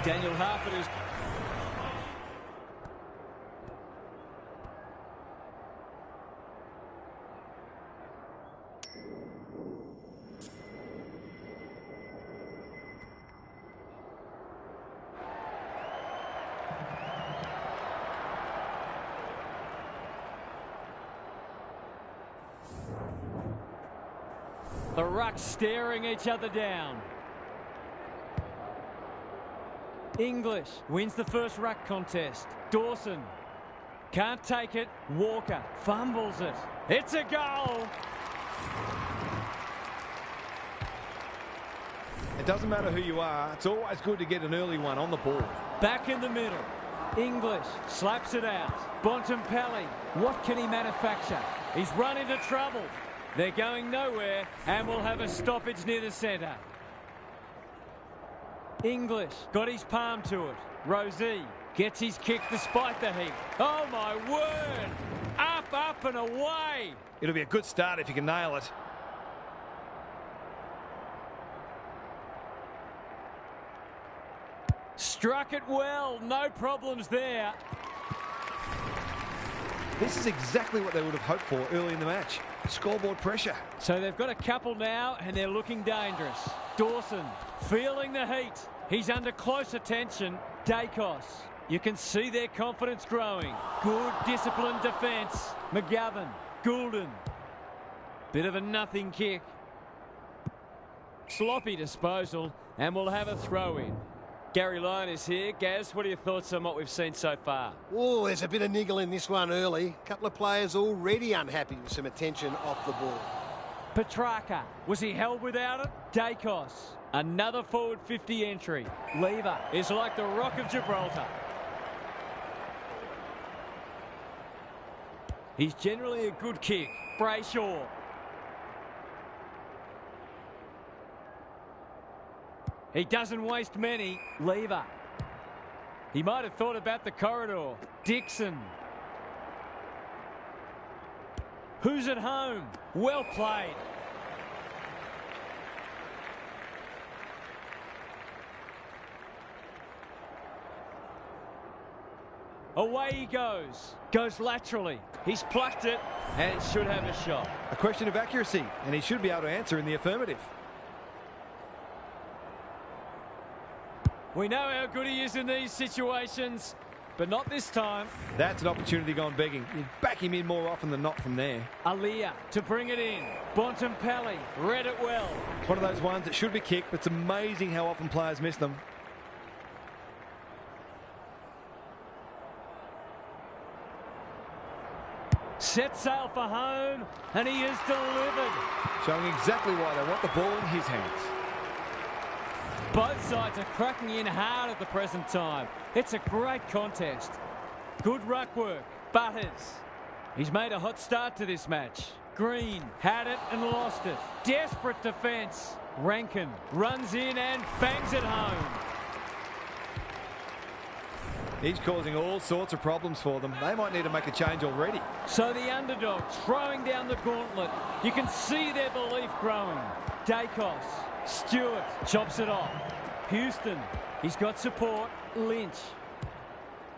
Daniel Harford is... The rucks staring each other down. English wins the first ruck contest. Dawson can't take it. Walker fumbles it. It's a goal. It doesn't matter who you are. It's always good to get an early one on the ball. Back in the middle. English slaps it out. Bontempelli, what can he manufacture? He's run into trouble. They're going nowhere and will have a stoppage near the centre. English got his palm to it. Rosie gets his kick despite the heat. Oh, my word. Up, up, Up and away. It'll be a good start if you can nail it. Struck it well. No problems there. This is exactly what they would have hoped for early in the match. Scoreboard pressure. So they've got a couple now, and they're looking dangerous. Dawson feeling the heat. He's under close attention. Dacos. You can see their confidence growing. Good disciplined defence. McGovern. Goulden. Bit of a nothing kick. Sloppy disposal, and we'll have a throw in. Gary Lyon is here. Gaz, what are your thoughts on what we've seen so far? Oh, there's a bit of niggle in this one early. A couple of players already unhappy with some attention off the ball. Petrarca. Was he held without it? Dacos. Another forward 50 entry. Lever is like the Rock of Gibraltar. He's generally a good kick. Brayshaw. He doesn't waste many. Lever. He might have thought about the corridor. Dixon. Who's at home? Well played. Away he goes. Goes laterally. He's plucked it and should have a shot. A question of accuracy, and he should be able to answer in the affirmative. We know how good he is in these situations, but not this time. That's an opportunity gone begging. You'd back him in more often than not from there. Alia to bring it in. Bontempelli read it well. It's one of those ones that should be kicked, but it's amazing how often players miss them. Set sail for home, and he is delivered. Showing exactly why they want the ball in his hands. Both sides are cracking in hard at the present time. It's a great contest. Good ruck work. Butters. He's made a hot start to this match. Green had it and lost it. Desperate defence. Rankin runs in and bangs it home. He's causing all sorts of problems for them. They might need to make a change already. So the underdog throwing down the gauntlet. You can see their belief growing. Dacos. Stewart chops it off. Houston. He's got support. Lynch.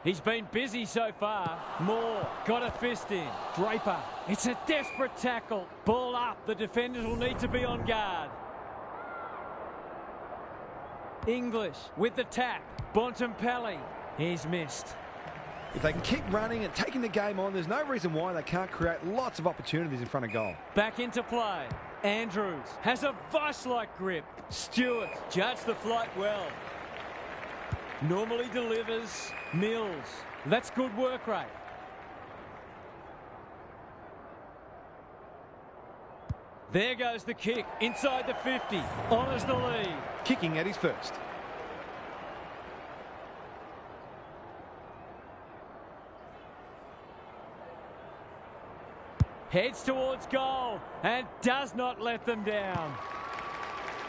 He's been busy so far. Moore got a fist in. Draper. It's a desperate tackle. Ball up. The defenders will need to be on guard. English with the tap. Bontempelli. He's missed. If they can keep running and taking the game on, there's no reason why they can't create lots of opportunities in front of goal. Back into play. Andrews has a vice-like grip. Stewart judged the flight well. Normally delivers. Mills. That's good work rate. There goes the kick. Inside the 50. Honours the lead. Kicking at his first. Heads towards goal and does not let them down.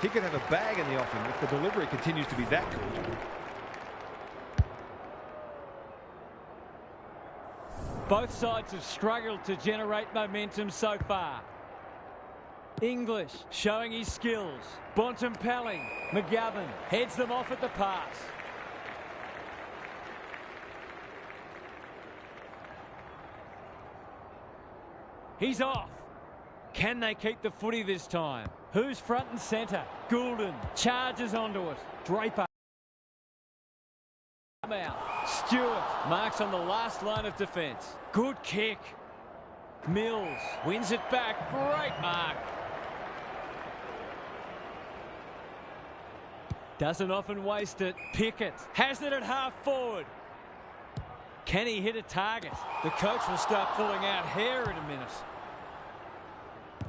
He could have a bag in the offing if the delivery continues to be that good. Both sides have struggled to generate momentum so far. English showing his skills. Bontempelli. McGovern heads them off at the pass. He's off. Can they keep the footy this time? Who's front and centre? Goulden charges onto it. Draper. Out. Stewart marks on the last line of defence. Good kick. Mills wins it back. Great mark. Doesn't often waste it. Pickett has it at half forward. Can he hit a target? The coach will start pulling out hair in a minute.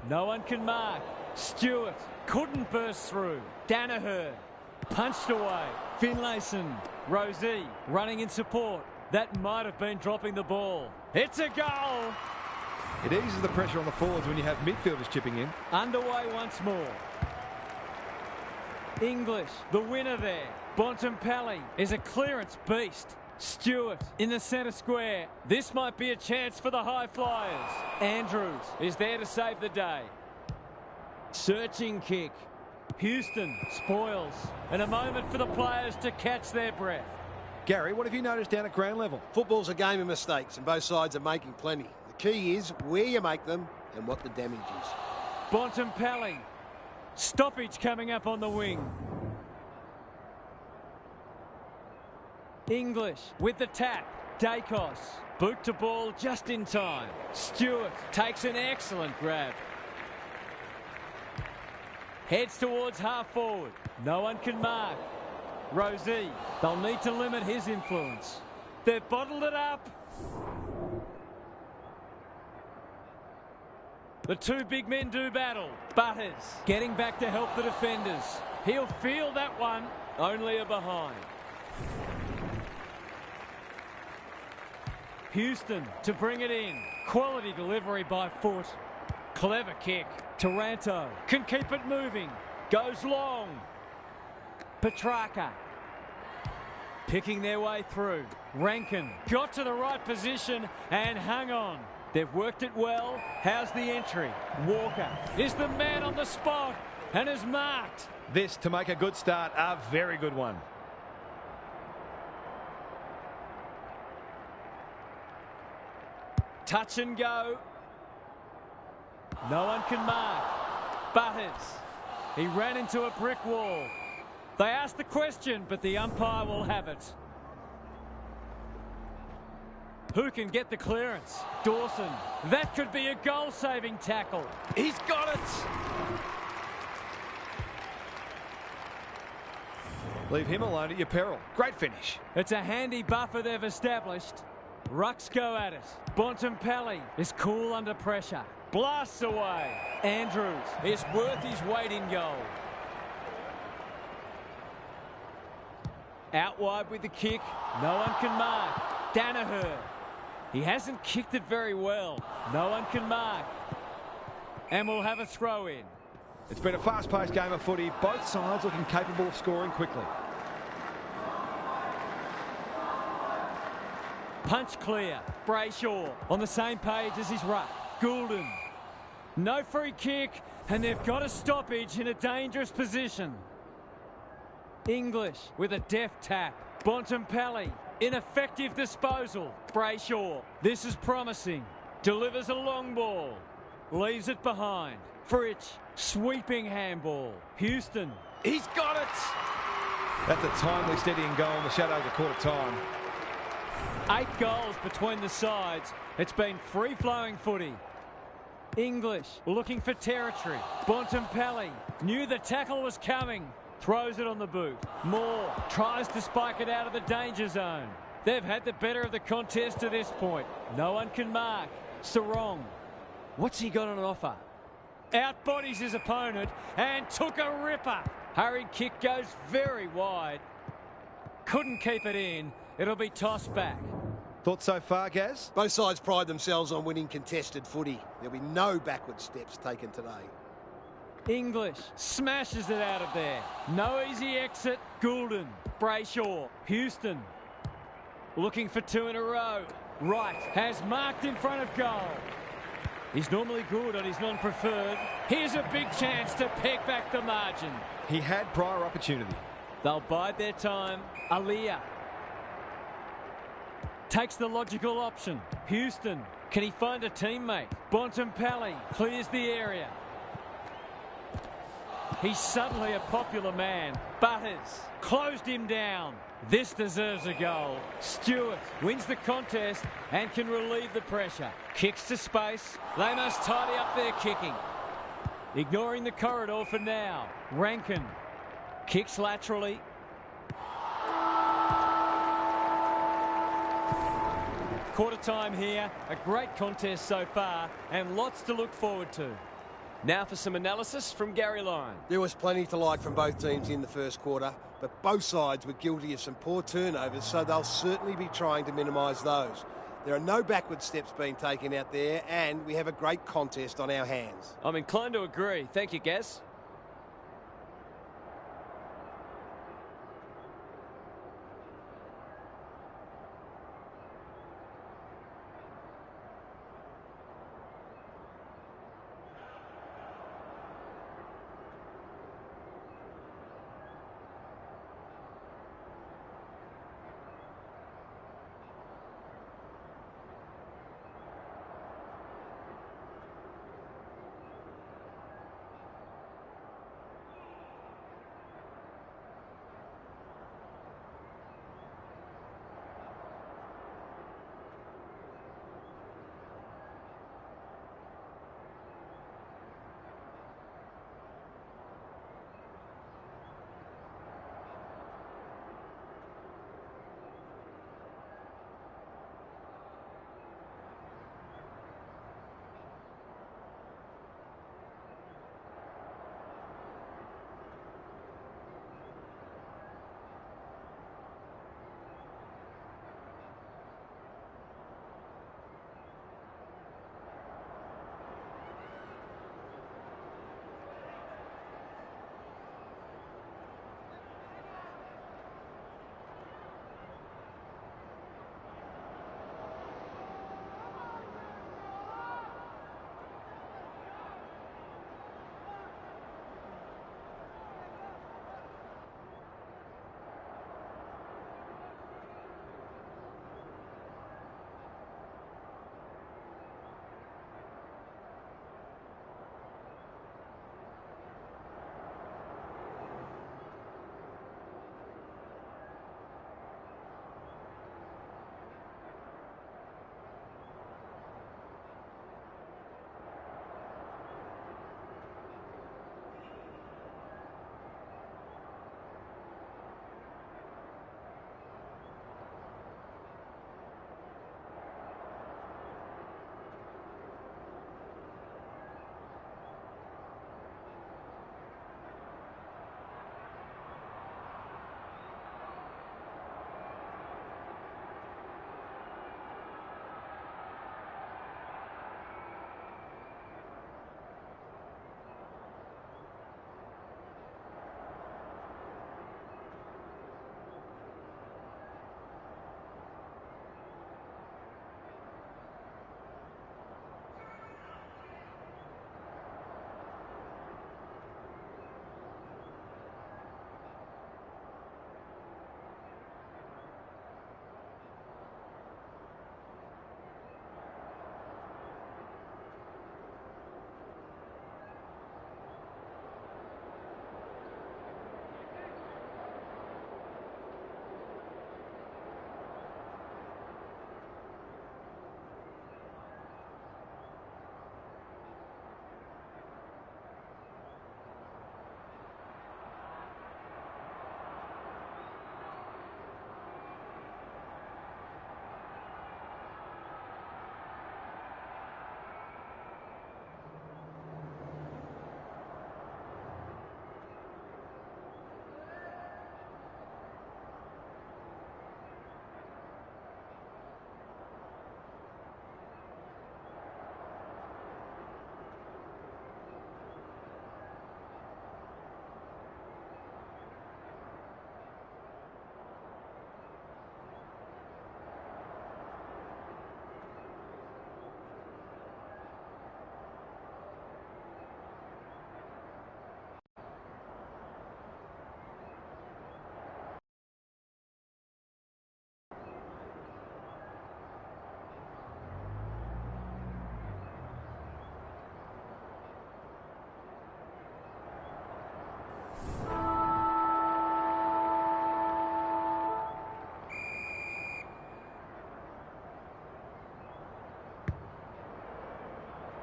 No one can mark. Stewart couldn't burst through. Danaher punched away. Finlayson. Rosie running in support. That might have been dropping the ball. It's a goal. It eases the pressure on the forwards when you have midfielders chipping in. Underway once more. English, the winner there. Bontempelli is a clearance beast. Stewart in the centre square. This might be a chance for the high flyers. Andrews is there to save the day. Searching kick. Houston spoils. And a moment for the players to catch their breath. Gary, what have you noticed down at ground level? Football's a game of mistakes and both sides are making plenty. The key is where you make them and what the damage is. Bontempelli. Stoppage coming up on the wing. English with the tap. Dacos. Boot to ball just in time. Stewart takes an excellent grab. Heads towards half forward. No one can mark. Rosie. They'll need to limit his influence. They've bottled it up. The two big men do battle. Butters getting back to help the defenders. He'll feel that one. Only a behind. Houston to bring it in. Quality delivery by foot. Clever kick. Taranto can keep it moving. Goes long. Petrarca picking their way through. Rankin got to the right position and hung on. They've worked it well. How's the entry? Walker is the man on the spot and is marked. This, to make a good start, a very good one. Touch and go. No one can mark. Butters. He ran into a brick wall. They asked the question, but the umpire will have it. Who can get the clearance? Dawson. That could be a goal-saving tackle. He's got it. Leave him alone at your peril. Great finish. It's a handy buffer they've established. Rucks go at it. Bontempelli is cool under pressure. Blasts away. Andrews is worth his weight in goal. Out wide with the kick. No one can mark. Danaher. He hasn't kicked it very well. No one can mark. And we'll have a throw in. It's been a fast-paced game of footy. Both sides looking capable of scoring quickly. Punch clear. Brayshaw on the same page as his ruck. Goulden. No free kick, and they've got a stoppage in a dangerous position. English with a deft tap. Bontempelli. Ineffective disposal. Brayshaw. This is promising. Delivers a long ball. Leaves it behind. Fritsch. Sweeping handball. Houston. He's got it. That's a timely, steadying goal in the shadows of quarter time. 8 goals between the sides. It's been free-flowing footy. English looking for territory. Bontempelli knew the tackle was coming. Throws it on the boot. Moore tries to spike it out of the danger zone. They've had the better of the contest to this point. No one can mark. Sarong. What's he got on offer? Outbodies his opponent and took a ripper. Hurried kick goes very wide. Couldn't keep it in. It'll be tossed back. Thoughts so far, Gaz? Both sides pride themselves on winning contested footy. There'll be no backward steps taken today. English smashes it out of there. No easy exit. Goulden. Brayshaw. Houston. Looking for 2 in a row. Wright has marked in front of goal. He's normally good on his non-preferred. Here's a big chance to peg back the margin. He had prior opportunity. They'll bide their time. Aliyah takes the logical option. Houston. Can he find a teammate? Bontempelli clears the area. He's suddenly a popular man. Butters closed him down. This deserves a goal. Stewart wins the contest and can relieve the pressure. Kicks to space. They must tidy up their kicking. Ignoring the corridor for now. Rankin kicks laterally. Quarter time here. A great contest so far and lots to look forward to. Now for some analysis from Gary Lyon. There was plenty to like from both teams in the first quarter, but both sides were guilty of some poor turnovers, so they'll certainly be trying to minimise those. There are no backward steps being taken out there, and we have a great contest on our hands. I'm inclined to agree. Thank you, Gaz.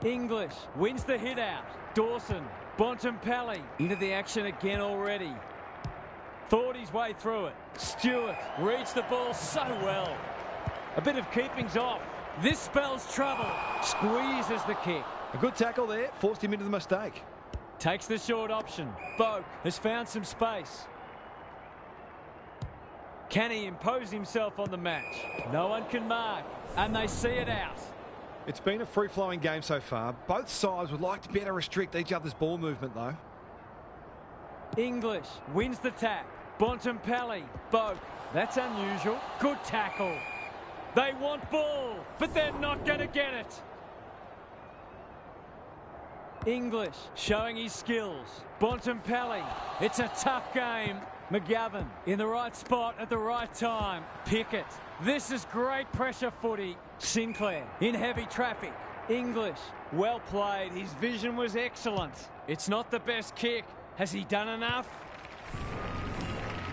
English wins the hit out. Dawson, Bontempelli into the action again already. Thought his way through it. Stewart reads the ball so well. A bit of keeping's off. This spells trouble. Squeezes the kick. A good tackle there, forced him into the mistake. Takes the short option. Boak has found some space. Can he impose himself on the match? No one can mark, and they see it out. It's been a free-flowing game so far. Both sides would like to better restrict each other's ball movement, though. English wins the tap. Bontempelli, Boak. That's unusual. Good tackle. They want ball, but they're not going to get it. English showing his skills. Bontempelli. It's a tough game. McGovern in the right spot at the right time. Pickett. This is great pressure footy. Sinclair in heavy traffic. English. Well played. His vision was excellent. It's not the best kick. Has he done enough?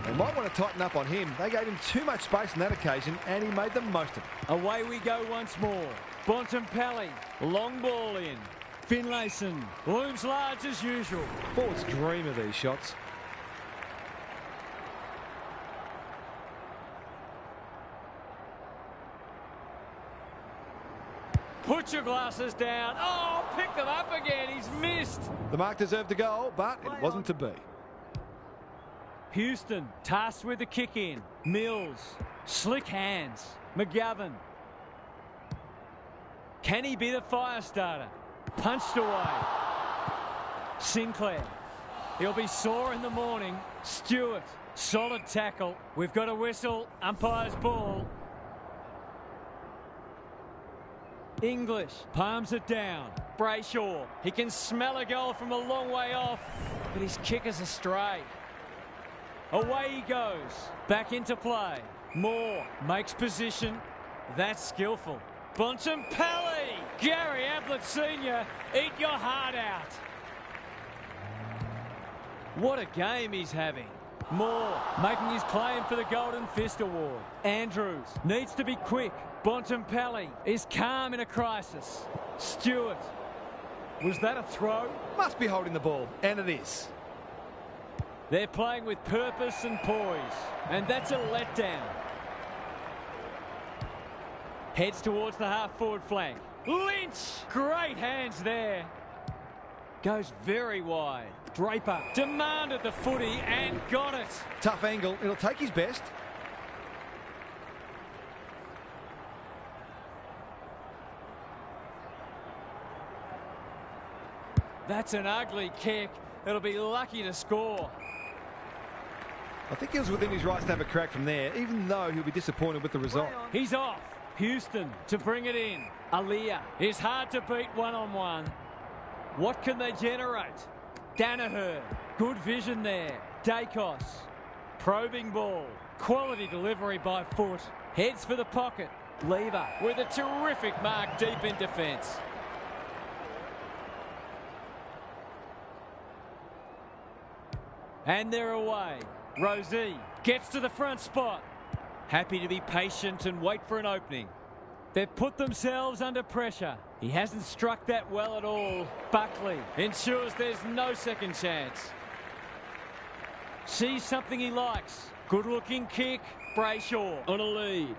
They might want to tighten up on him. They gave him too much space on that occasion, and he made the most of it. Away we go once more. Bontempelli. Long ball in. Finlayson looms large as usual. Forwards dream of these shots. Put your glasses down. Oh, pick them up again. He's missed. The mark deserved a goal, but it wasn't to be. Houston tasked with the kick in. Mills. Slick hands. McGovern. Can he be the fire starter? Punched away. Sinclair. He'll be sore in the morning. Stewart. Solid tackle. We've got a whistle. Umpire's ball. English palms it down. Brayshaw. He can smell a goal from a long way off, but his kick is astray. Away he goes. Back into play. Moore makes position. That's skillful. Bontempelli. Gary Ablett Sr. Eat your heart out. What a game he's having. Moore making his claim for the Golden Fist Award. Andrews needs to be quick. Bontempelli is calm in a crisis. Stewart. Was that a throw? Must be holding the ball, and it is. They're playing with purpose and poise, and that's a letdown. Heads towards the half-forward flank. Lynch! Great hands there. Goes very wide. Draper demanded the footy and got it. Tough angle. It'll take his best. That's an ugly kick. It'll be lucky to score. I think he was within his rights to have a crack from there, even though he'll be disappointed with the result. He's off. Houston to bring it in. Aliyah is hard to beat one-on-one. What can they generate? Danaher. Good vision there. Dacos. Probing ball. Quality delivery by foot. Heads for the pocket. Lever with a terrific mark deep in defence. And they're away. Rosie gets to the front spot. Happy to be patient and wait for an opening. They've put themselves under pressure. He hasn't struck that well at all. Buckley ensures there's no second chance. Sees something he likes. Good looking kick. Brayshaw on a lead.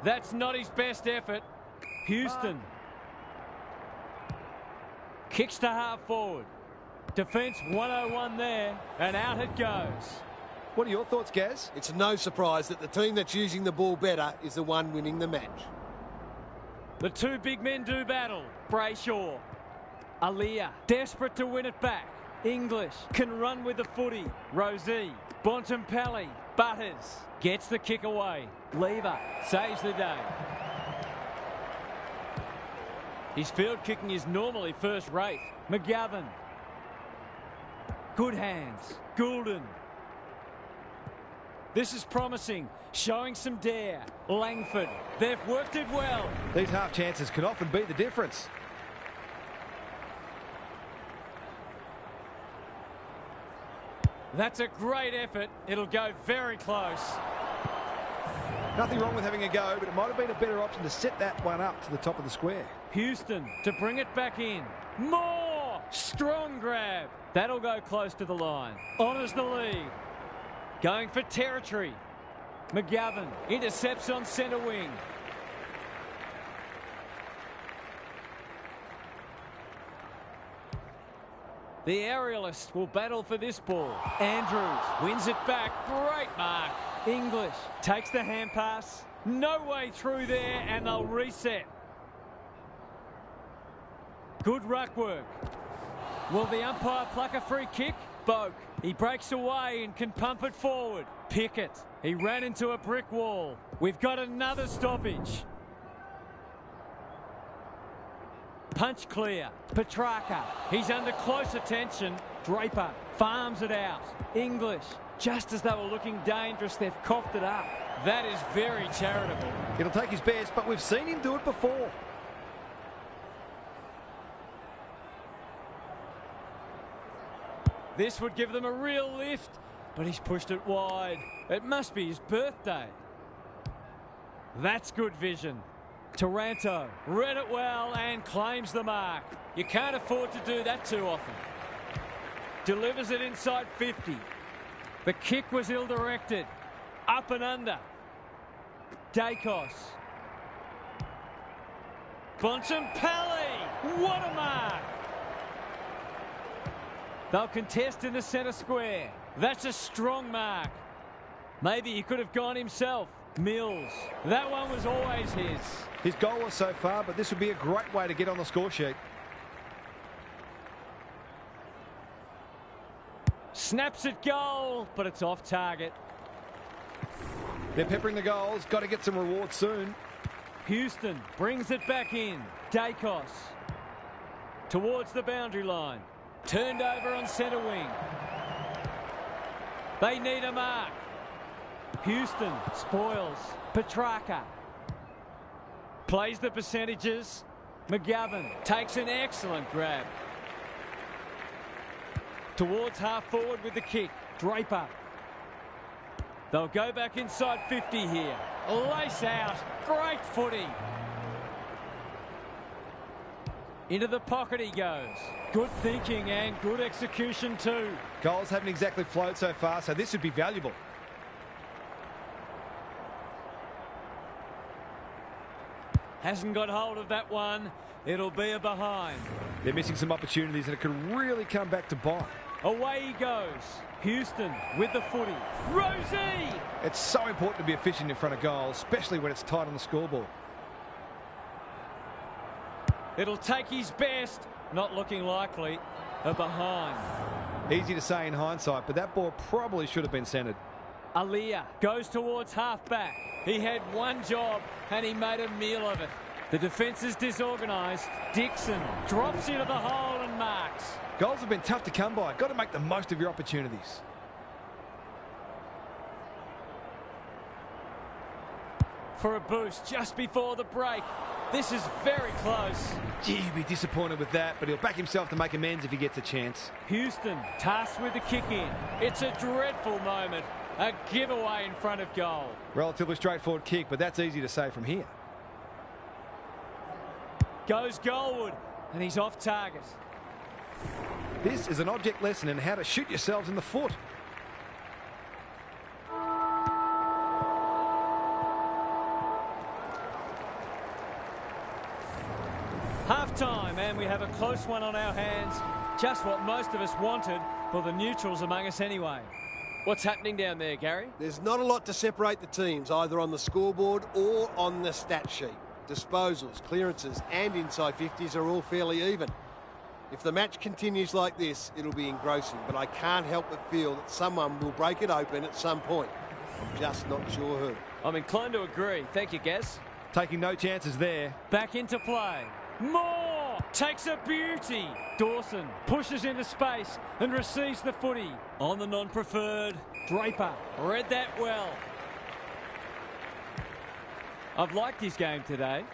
That's not his best effort. Houston. Kicks to half forward. Defence 101 there, and out it goes. What are your thoughts, Gaz? It's no surprise that the team that's using the ball better is the one winning the match. The two big men do battle. Brayshaw. Aliyah desperate to win it back. English can run with the footy. Rosie. Bontempelli. Butters gets the kick away. Lever saves the day. His field kicking is normally first rate. McGovern. Good hands. Goulden. This is promising, showing some dare. Langford. They've worked it well. These half chances can often be the difference. That's a great effort. It'll go very close. Nothing wrong with having a go, but it might have been a better option to set that one up to the top of the square. Houston to bring it back in. More! Strong grab. That'll go close to the line. Honours the lead. Going for territory. McGovern intercepts on centre wing. The aerialist will battle for this ball. Andrews wins it back. Great mark. English takes the hand pass. No way through there, and they'll reset. Good ruck work. Will the umpire pluck a free kick? Boak. He breaks away and can pump it forward. Pickett. He ran into a brick wall. We've got another stoppage. Punch clear. Petrarca. He's under close attention. Draper farms it out. English. Just as they were looking dangerous, they've coughed it up. That is very charitable. It'll take his best, but we've seen him do it before. This would give them a real lift, but he's pushed it wide. It must be his birthday. That's good vision. Taranto read it well and claims the mark. You can't afford to do that too often. Delivers it inside 50. The kick was ill-directed. Up and under. Dacos. Bontempelli. What a mark. They'll contest in the centre square. That's a strong mark. Maybe he could have gone himself. Mills. That one was always his. His goal was so far, but this would be a great way to get on the score sheet. Snaps at goal, but it's off target. They're peppering the goals. Got to get some rewards soon. Houston brings it back in. Dacos. Towards the boundary line. Turned over on centre wing. They need a mark. Houston spoils. Petrarca. Plays the percentages. McGovern takes an excellent grab. Towards half forward with the kick. Draper. They'll go back inside 50 here. Lace out. Great footy. Into the pocket he goes. Good thinking and good execution too. Goals haven't exactly flowed so far, so this would be valuable. Hasn't got hold of that one. It'll be a behind. They're missing some opportunities and it could really come back to bite. Away he goes. Houston with the footy. Rosie! It's so important to be efficient in front of goal, especially when it's tight on the scoreboard. It'll take his best. Not looking likely. A behind. Easy to say in hindsight, but that ball probably should have been centred. Aliyah goes towards half-back. He had one job and he made a meal of it. The defence is disorganised. Dixon drops into the hole and marks. Goals have been tough to come by. Got to make the most of your opportunities. For a boost just before the break. This is very close. Gee, he'll be disappointed with that, but he'll back himself to make amends if he gets a chance. Houston tasked with the kick in. It's a dreadful moment. A giveaway in front of goal. Relatively straightforward kick, but that's easy to say from here. Goes goalward, and he's off target. This is an object lesson in how to shoot yourselves in the foot. Half-time, and we have a close one on our hands. Just what most of us wanted, for the neutrals among us anyway. What's happening down there, Gary? There's not a lot to separate the teams, either on the scoreboard or on the stat sheet. Disposals, clearances and inside 50s are all fairly even. If the match continues like this, it'll be engrossing, but I can't help but feel that someone will break it open at some point. I'm just not sure who. I'm inclined to agree. Thank you, Gaz. Taking no chances there. Back into play. Moore takes a beauty. Dawson pushes into space and receives the footy. On the non-preferred, Draper read that well. I've liked his game today.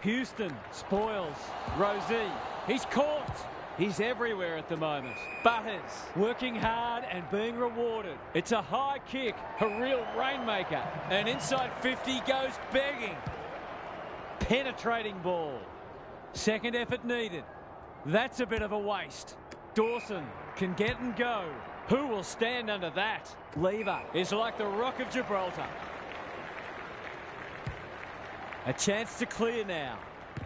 Houston spoils. Rosie, he's caught. He's everywhere at the moment. Butters working hard and being rewarded. It's a high kick, a real rainmaker. And inside 50 goes begging. Penetrating ball. Second effort needed. That's a bit of a waste. Dawson can get and go. Who will stand under that? Lever is like the Rock of Gibraltar. A chance to clear now.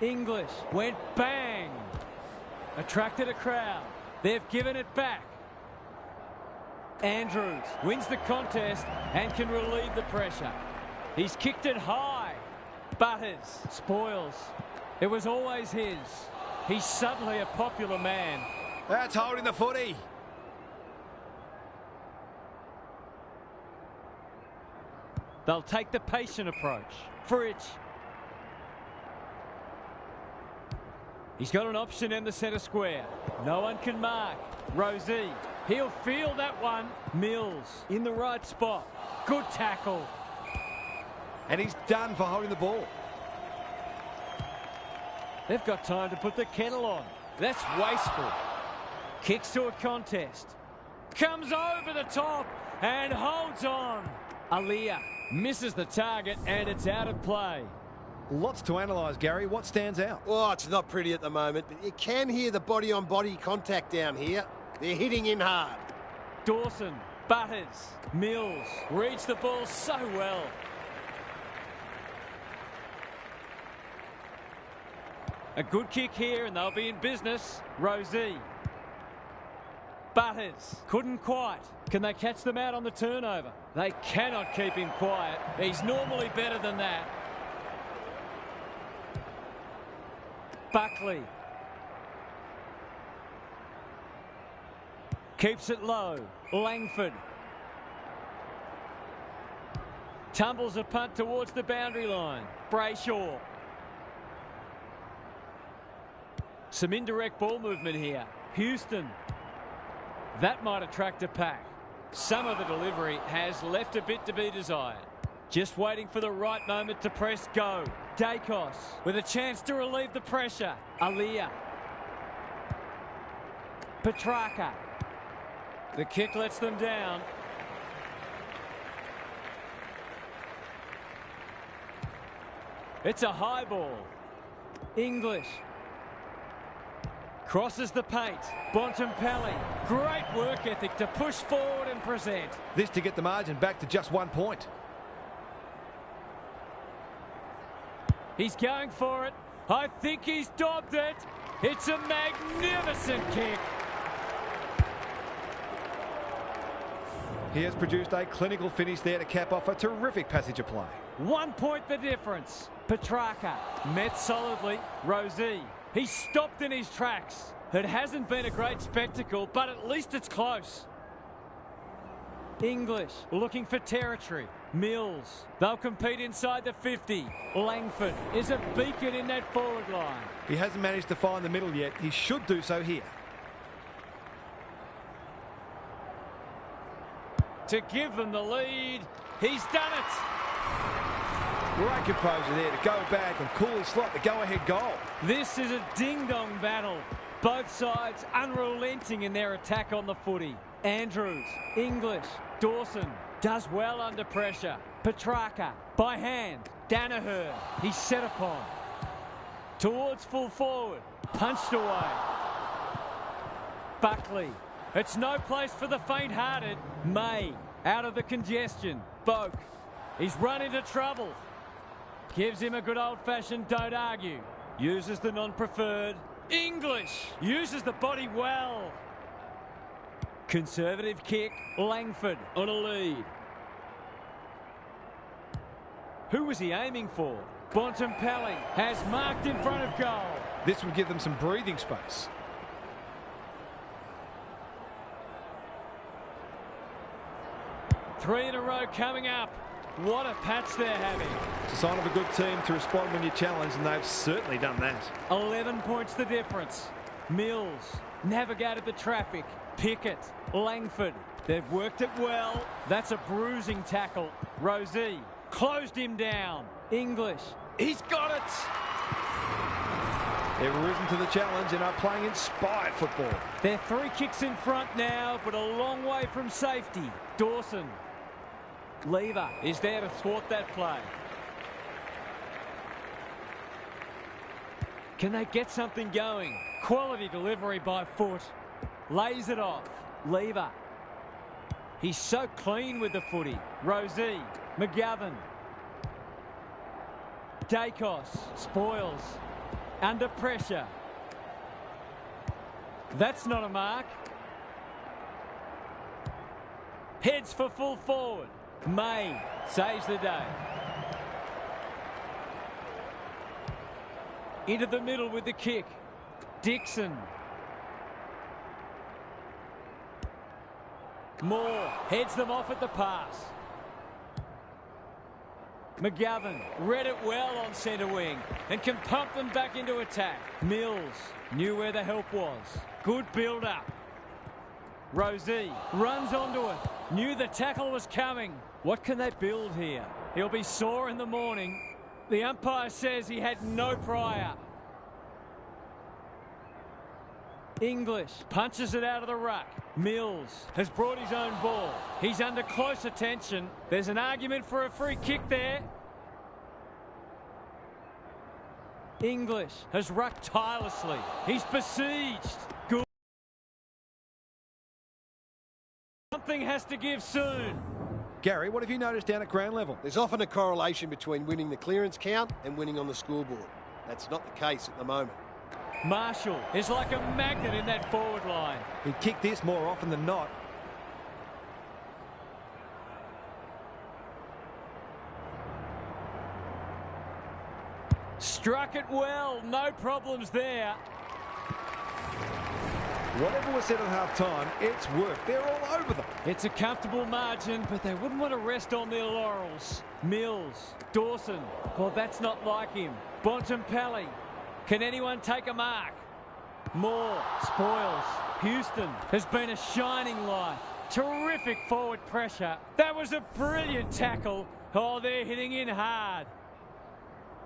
English went bang. Attracted a crowd. They've given it back. Andrews wins the contest and can relieve the pressure. He's kicked it high. Butters spoils. It was always his. He's suddenly a popular man. That's holding the footy. They'll take the patient approach. Fridge. He's got an option in the centre square. No one can mark. Rosie. He'll feel that one. Mills in the right spot. Good tackle. And he's done for holding the ball. They've got time to put the kettle on. That's wasteful. Kicks to a contest. Comes over the top and holds on. Aliyah misses the target and it's out of play. Lots to analyse, Gary. What stands out? Well, it's not pretty at the moment, but you can hear the body-on-body contact down here. They're hitting in hard. Dawson, Butters, Mills reach the ball so well. A good kick here and they'll be in business. Rosie. Butters couldn't quite. Can they catch them out on the turnover? They cannot keep him quiet. He's normally better than that. Buckley. Keeps it low. Langford. Tumbles a punt towards the boundary line. Brayshaw. Some indirect ball movement here. Houston. That might attract a pack. Some of the delivery has left a bit to be desired. Just waiting for the right moment to press go. Dacos with a chance to relieve the pressure. Aliyah. Petrarca. The kick lets them down. It's a high ball. English. Crosses the paint. Bontempelli. Great work ethic to push forward and present. This to get the margin back to just 1 point. He's going for it. I think he's dobbed it. It's a magnificent kick. He has produced a clinical finish there to cap off a terrific passage of play. 1 point the difference. Petrarca met solidly. Rosie. He's stopped in his tracks. It hasn't been a great spectacle, but at least it's close. English looking for territory. Mills. They'll compete inside the 50. Langford is a beacon in that forward line. He hasn't managed to find the middle yet. He should do so here. To give them the lead. He's done it. Great composure there to go back and coolly slot the go-ahead goal. This is a ding-dong battle. Both sides unrelenting in their attack on the footy. Andrews, English, Dawson does well under pressure. Petrarca by hand. Danaher, he's set upon. Towards full forward. Punched away. Buckley. It's no place for the faint-hearted. May out of the congestion. Boak. He's run into trouble. Gives him a good old-fashioned don't argue. Uses the non-preferred. English uses the body well. Conservative kick. Langford on a lead. Who was he aiming for? Bontempelli has marked in front of goal. This would give them some breathing space. Three in a row coming up. What a patch they're having. It's a sign of a good team to respond when you're challenged, and they've certainly done that. 11 points the difference. Mills navigated the traffic. Pickett, Langford, they've worked it well. That's a bruising tackle. Rosie closed him down. English, he's got it. They've risen to the challenge and are playing inspired football. They're 3 kicks in front now, but a long way from safety. Dawson. Lever is there to thwart that play. Can they get something going? Quality delivery by foot. Lays it off. Lever. He's so clean with the footy. Rosie. McGovern. Dacos. Spoils. Under pressure. That's not a mark. Heads for full forward. May saves the day. Into the middle with the kick. Dixon. Moore heads them off at the pass. McGovern read it well on centre wing and can pump them back into attack. Mills knew where the help was. Good build-up. Rosie runs onto it. Knew the tackle was coming. What can they build here? He'll be sore in the morning. The umpire says he had no prior. English punches it out of the ruck. Mills has brought his own ball. He's under close attention. There's an argument for a free kick there. English has rucked tirelessly. He's besieged. Good. Something has to give soon. Gary, what have you noticed down at ground level? There's often a correlation between winning the clearance count and winning on the scoreboard. That's not the case at the moment. Marshall is like a magnet in that forward line. He'd kick this more often than not. Struck it well. No problems there. Whatever was said at half-time, it's worked. They're all over them. It's a comfortable margin, but they wouldn't want to rest on their laurels. Mills. Dawson. Well, that's not like him. Bontempelli. Can anyone take a mark? Moore. Spoils. Houston has been a shining light. Terrific forward pressure. That was a brilliant tackle. Oh, they're hitting in hard.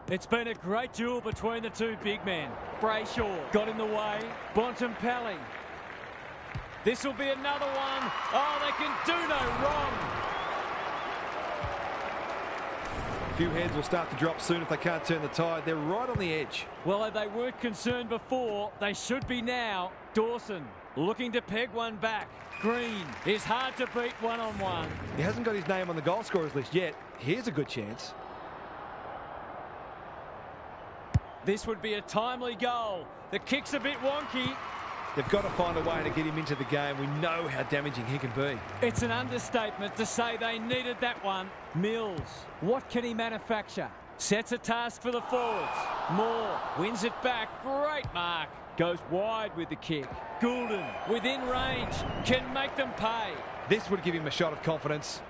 It's been a great duel between the two big men. Brayshaw got in the way. Bontempelli. This will be another one. Oh, they can do no wrong. A few heads will start to drop soon if they can't turn the tide. They're right on the edge. Well, if they weren't concerned before, they should be now. Dawson looking to peg one back. Green is hard to beat one-on-one. He hasn't got his name on the goal scorers list yet. Here's a good chance. This would be a timely goal. The kick's a bit wonky. They've got to find a way to get him into the game. We know how damaging he can be. It's an understatement to say they needed that one. Mills, what can he manufacture? Sets a task for the forwards. Moore wins it back. Great mark. Goes wide with the kick. Goulden, within range, can make them pay. This would give him a shot of confidence.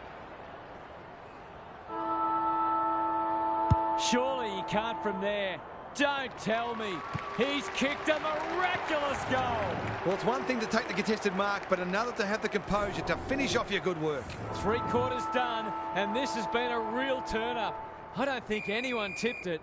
Surely he can't from there. Don't tell me. He's kicked a miraculous goal. Well, it's one thing to take the contested mark, but another to have the composure to finish off your good work. 3 quarters done, and this has been a real turn-up. I don't think anyone tipped it.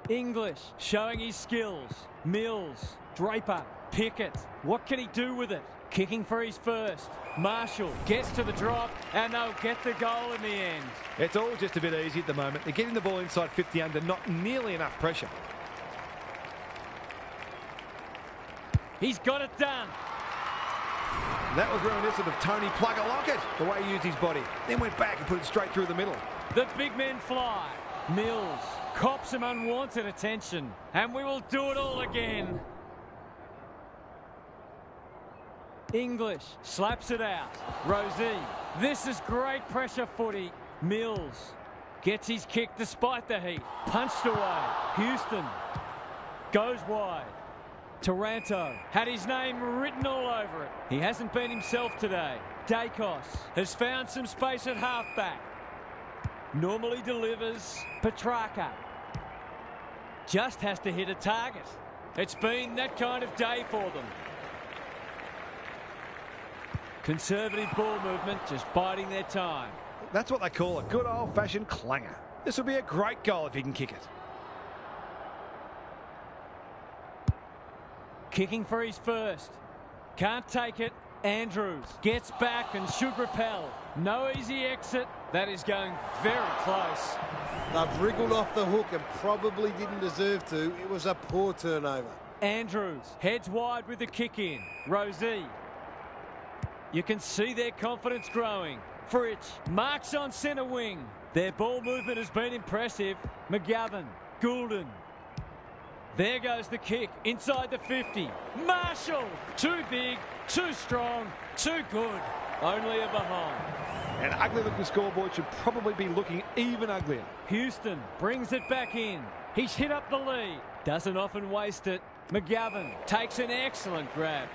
English showing his skills. Mills, Draper, Pickett. What can he do with it? Kicking for his first. Marshall gets to the drop, and they'll get the goal in the end. It's all just a bit easy at the moment. They're getting the ball inside 50 under, not nearly enough pressure. He's got it done. That was reminiscent of Tony Plugger-Lockett, the way he used his body. Then went back and put it straight through the middle. The big men fly. Mills cops some unwanted attention, and we will do it all again. English slaps it out. Rosie. This is great pressure footy. Mills gets his kick despite the heat. Punched away. Houston goes wide. Taranto had his name written all over it. He hasn't been himself today. Dacos has found some space at halfback. Normally delivers. Petrarca just has to hit a target. It's been that kind of day for them. Conservative ball movement, just biding their time. That's what they call a good old-fashioned clanger. This will be a great goal if he can kick it. Kicking for his first. Can't take it. Andrews gets back and should repel. No easy exit. That is going very close. They've wriggled off the hook and probably didn't deserve to. It was a poor turnover. Andrews heads wide with the kick in. Rosie. You can see their confidence growing. Fritsch marks on centre wing. Their ball movement has been impressive. McGovern. Goulden. There goes the kick inside the 50. Marshall. Too big, too strong, too good. Only a behind. An ugly looking scoreboard should probably be looking even uglier. Houston brings it back in. He's hit up the lead. Doesn't often waste it. McGovern takes an excellent grab.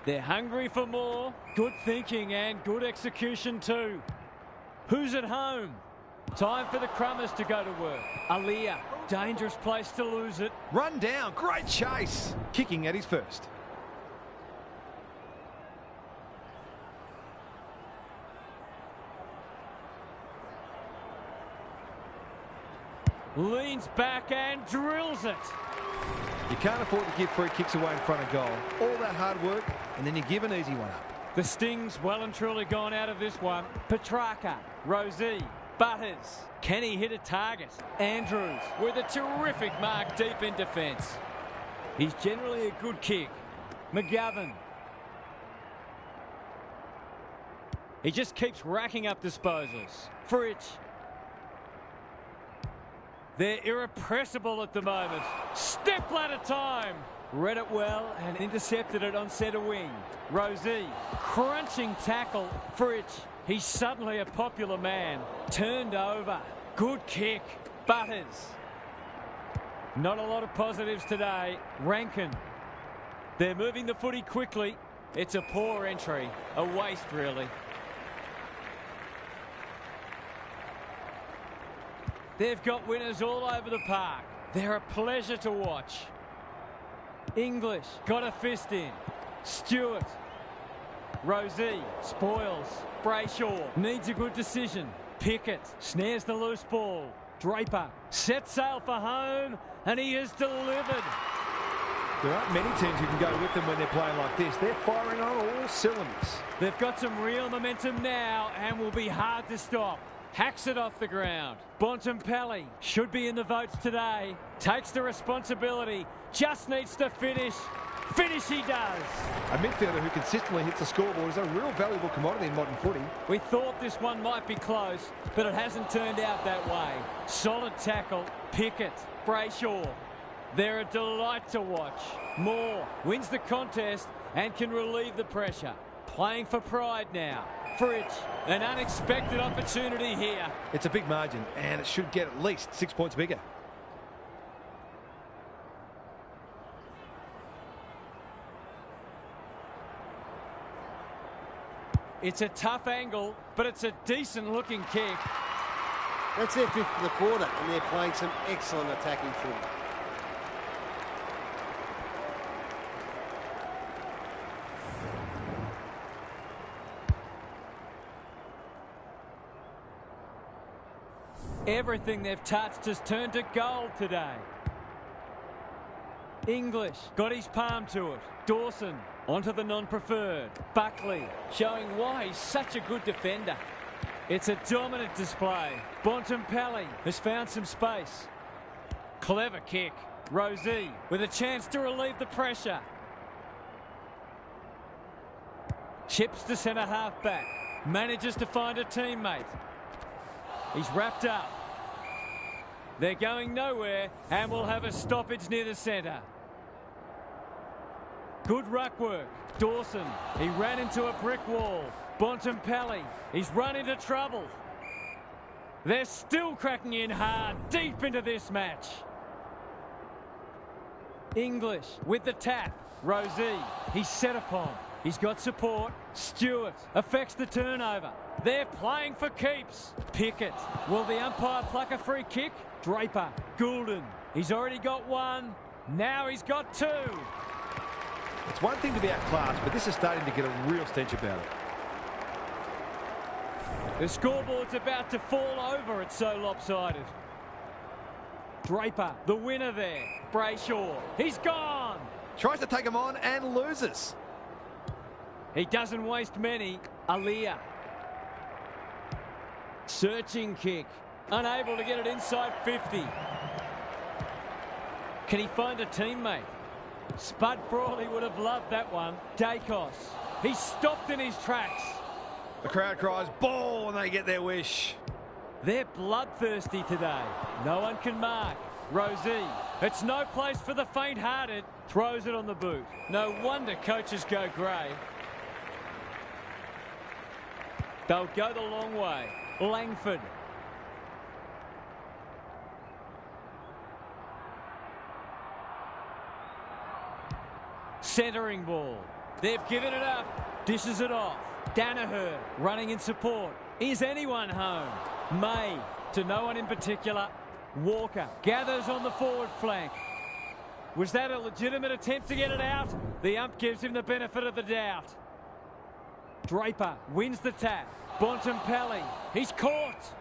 They're hungry for more. Good thinking and good execution too. Who's at home? Time for the Crummers to go to work. Aaliyah, dangerous place to lose it. Run down, great chase. Kicking at his first. Leans back and drills it. You can't afford to give free kicks away in front of goal. All that hard work, and then you give an easy one up. The Sting's well and truly gone out of this one. Petrarca, Rosie, Butters. Can he hit a target? Andrews with a terrific mark deep in defence. He's generally a good kick. McGovern. He just keeps racking up disposals. Fritsch. They're irrepressible at the moment. Step ladder time. Read it well and intercepted it on centre wing. Rosie, crunching tackle. Fritsch, he's suddenly a popular man. Turned over. Good kick. Butters. Not a lot of positives today. Rankin. They're moving the footy quickly. It's a poor entry. A waste, really. They've got winners all over the park. They're a pleasure to watch. English got a fist in. Stewart. Rosie spoils. Brayshaw needs a good decision. Pickett snares the loose ball. Draper sets sail for home and he has delivered. There aren't many teams who can go with them when they're playing like this. They're firing on all cylinders. They've got some real momentum now and will be hard to stop. Hacks it off the ground. Bontempelli should be in the votes today. Takes the responsibility. Just needs to finish. Finish he does. A midfielder who consistently hits the scoreboard is a real valuable commodity in modern footy. We thought this one might be close, but it hasn't turned out that way. Solid tackle. Pickett. Brayshaw. They're a delight to watch. Moore wins the contest and can relieve the pressure. Playing for pride now. Fritsch, an unexpected opportunity here. It's a big margin, and it should get at least 6 points bigger. It's a tough angle, but it's a decent-looking kick. That's their fifth of the quarter, and they're playing some excellent attacking footy. Everything they've touched has turned to gold today. English got his palm to it. Dawson onto the non-preferred. Buckley showing why he's such a good defender. It's a dominant display. Bontempelli has found some space. Clever kick. Rosie with a chance to relieve the pressure. Chips to centre half back. Manages to find a teammate. He's wrapped up. They're going nowhere and will have a stoppage near the centre. Good ruck work. Dawson, he ran into a brick wall. Bontempelli, he's run into trouble. They're still cracking in hard, deep into this match. English with the tap. Rosie, he's set upon. He's got support. Stewart affects the turnover. They're playing for keeps. Pickett. Will the umpire pluck a free kick? Draper. Goulden. He's already got one. Now he's got two. It's one thing to be outclassed, but this is starting to get a real stench about it. The scoreboard's about to fall over, it's so lopsided. Draper, the winner there. Brayshaw, he's gone. Tries to take him on and loses. He doesn't waste many. Aaliyah. Searching kick. Unable to get it inside 50. Can he find a teammate? Spud Frawley would have loved that one. Dacos. He's stopped in his tracks. The crowd cries ball and they get their wish. They're bloodthirsty today. No one can mark. Rosie. It's no place for the faint-hearted. Throws it on the boot. No wonder coaches go grey. They'll go the long way. Langford. Centering ball. They've given it up. Dishes it off. Danaher running in support. Is anyone home? May to no one in particular. Walker gathers on the forward flank. Was that a legitimate attempt to get it out? The ump gives him the benefit of the doubt. Draper wins the tap. Bontempelli, he's caught.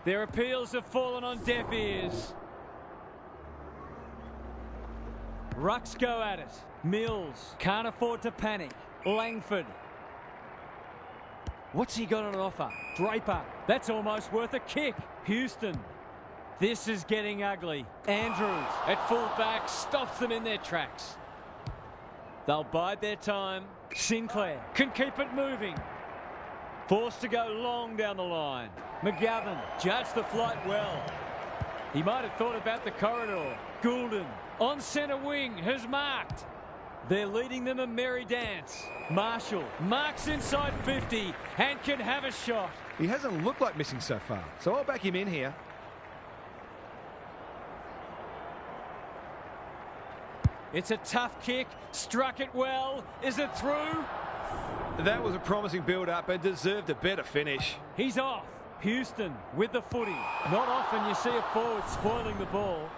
Their appeals have fallen on deaf ears. Rucks go at it. Mills can't afford to panic. Langford. What's he got on offer? Draper, that's almost worth a kick. Houston. This is getting ugly. Andrews at full back stops them in their tracks. They'll bide their time. Sinclair can keep it moving. Forced to go long down the line. McGovern judged the flight well. He might have thought about the corridor. Goulden on centre wing has marked. They're leading them a merry dance. Marshall marks inside 50 and can have a shot. He hasn't looked like missing so far, so I'll back him in here. It's a tough kick. Struck it well. Is it through? That was a promising build-up and deserved a better finish. He's off. Houston with the footy. Not often you see a forward spoiling the ball.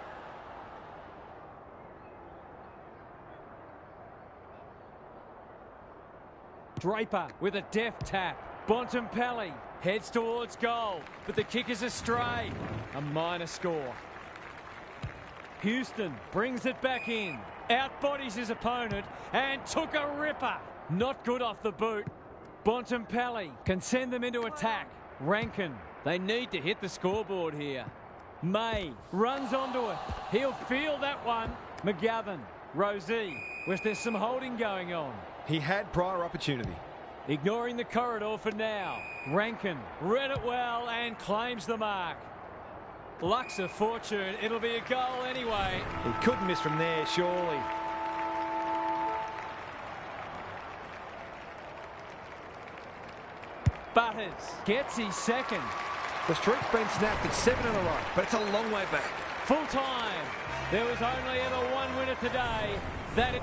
Draper with a deft tap. Bontempelli heads towards goal, but the kick is astray. A minor score. Houston brings it back in. Outbodies his opponent and took a ripper. Not good off the boot. Bontempelli can send them into attack. Rankin, they need to hit the scoreboard here. May runs onto it. He'll feel that one. McGovern, Rosie. Was there some holding going on? He had prior opportunity. Ignoring the corridor for now. Rankin read it well and claims the mark. Luck's of fortune. It'll be a goal anyway. He couldn't miss from there, surely. Butters gets his second. The streak's been snapped at 7 in a row, but it's a long way back. Full time. There was only ever one winner today. That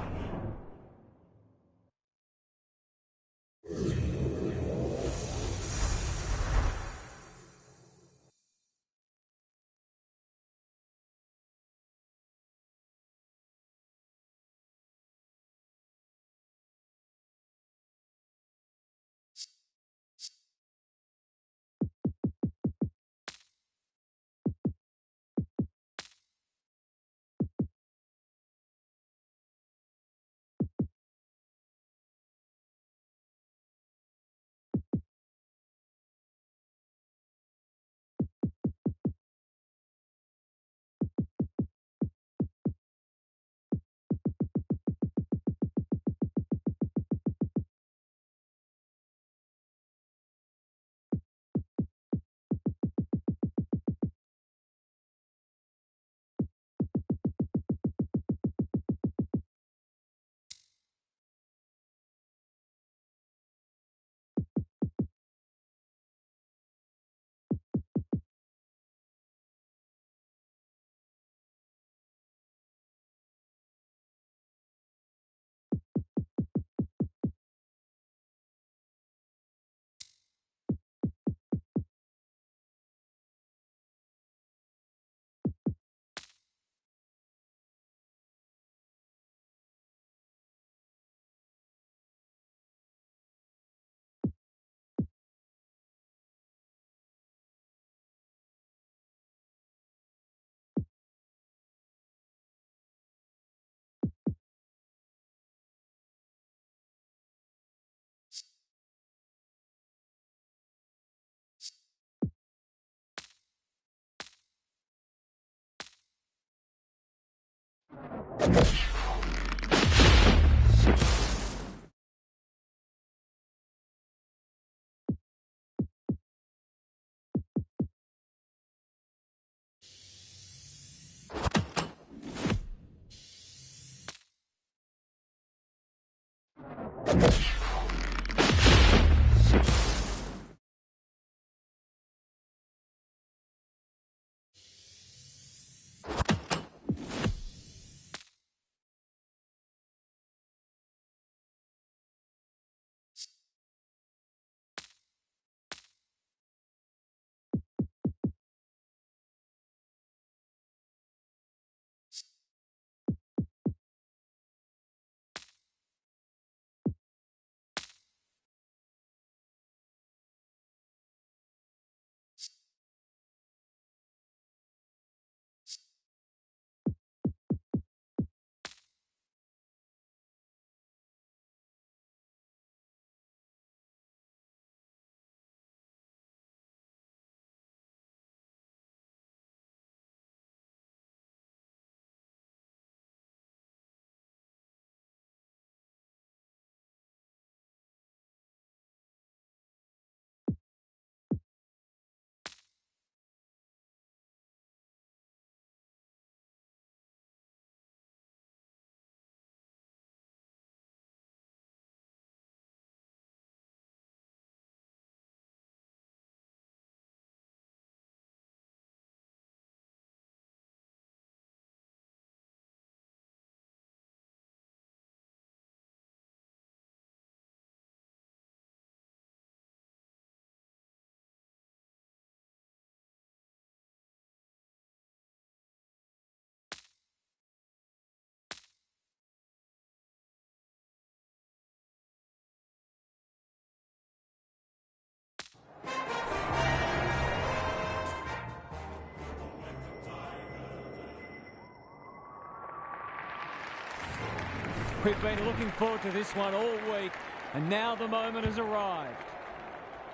We've been looking forward to this one all week, and now the moment has arrived.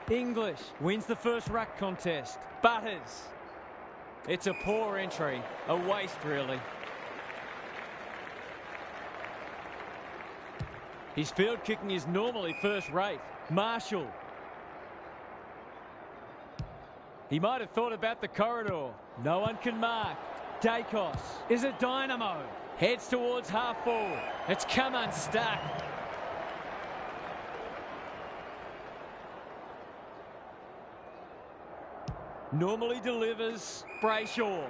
English wins the first ruck contest. Butters. It's a poor entry, a waste really. His field kicking is normally first rate. Marshall. He might have thought about the corridor. No one can mark. Dacos is a dynamo. Heads towards half forward. It's come unstuck. Normally delivers. Brayshaw.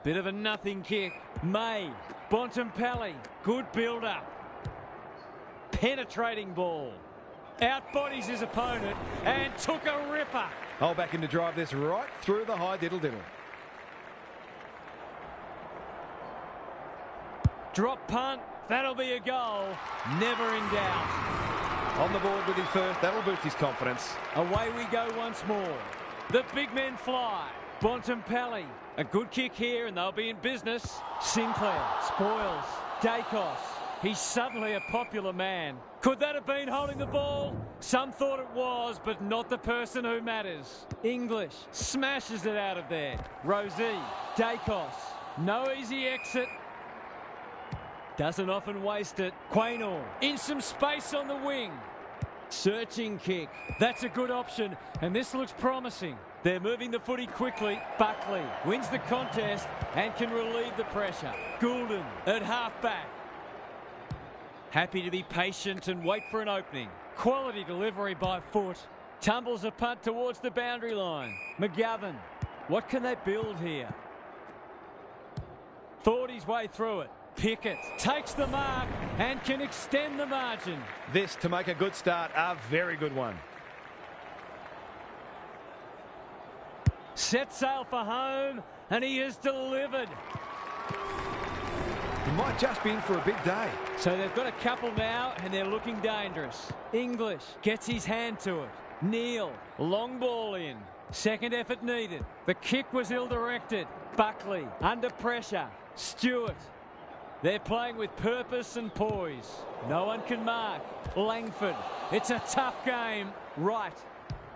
Bit of a nothing kick. May. Bontempelli. Good build-up. Penetrating ball. Outbodies his opponent and took a ripper. Oh, back in to drive this right through the high diddle-diddle. Drop punt. That'll be a goal. Never in doubt. On the board with his first. That'll boost his confidence. Away we go once more. The big men fly. Bontempelli. A good kick here and they'll be in business. Sinclair. Spoils. Dacos. He's suddenly a popular man. Could that have been holding the ball? Some thought it was, but not the person who matters. English smashes it out of there. Rosie, Dacos, no easy exit. Doesn't often waste it. Quaynor in some space on the wing. Searching kick. That's a good option, and this looks promising. They're moving the footy quickly. Buckley wins the contest and can relieve the pressure. Goulden at half-back. Happy to be patient and wait for an opening. Quality delivery by foot. Tumbles a punt towards the boundary line. McGovern. What can they build here? Thought his way through it. Pickett takes the mark and can extend the margin. This to make a good start, a very good one. Set sail for home and he has delivered. He might just be in for a big day. So they've got a couple now and they're looking dangerous. English gets his hand to it. Neal, long ball in. Second effort needed. The kick was ill-directed. Buckley under pressure. Stewart. They're playing with purpose and poise. No one can mark. Langford. It's a tough game. Right.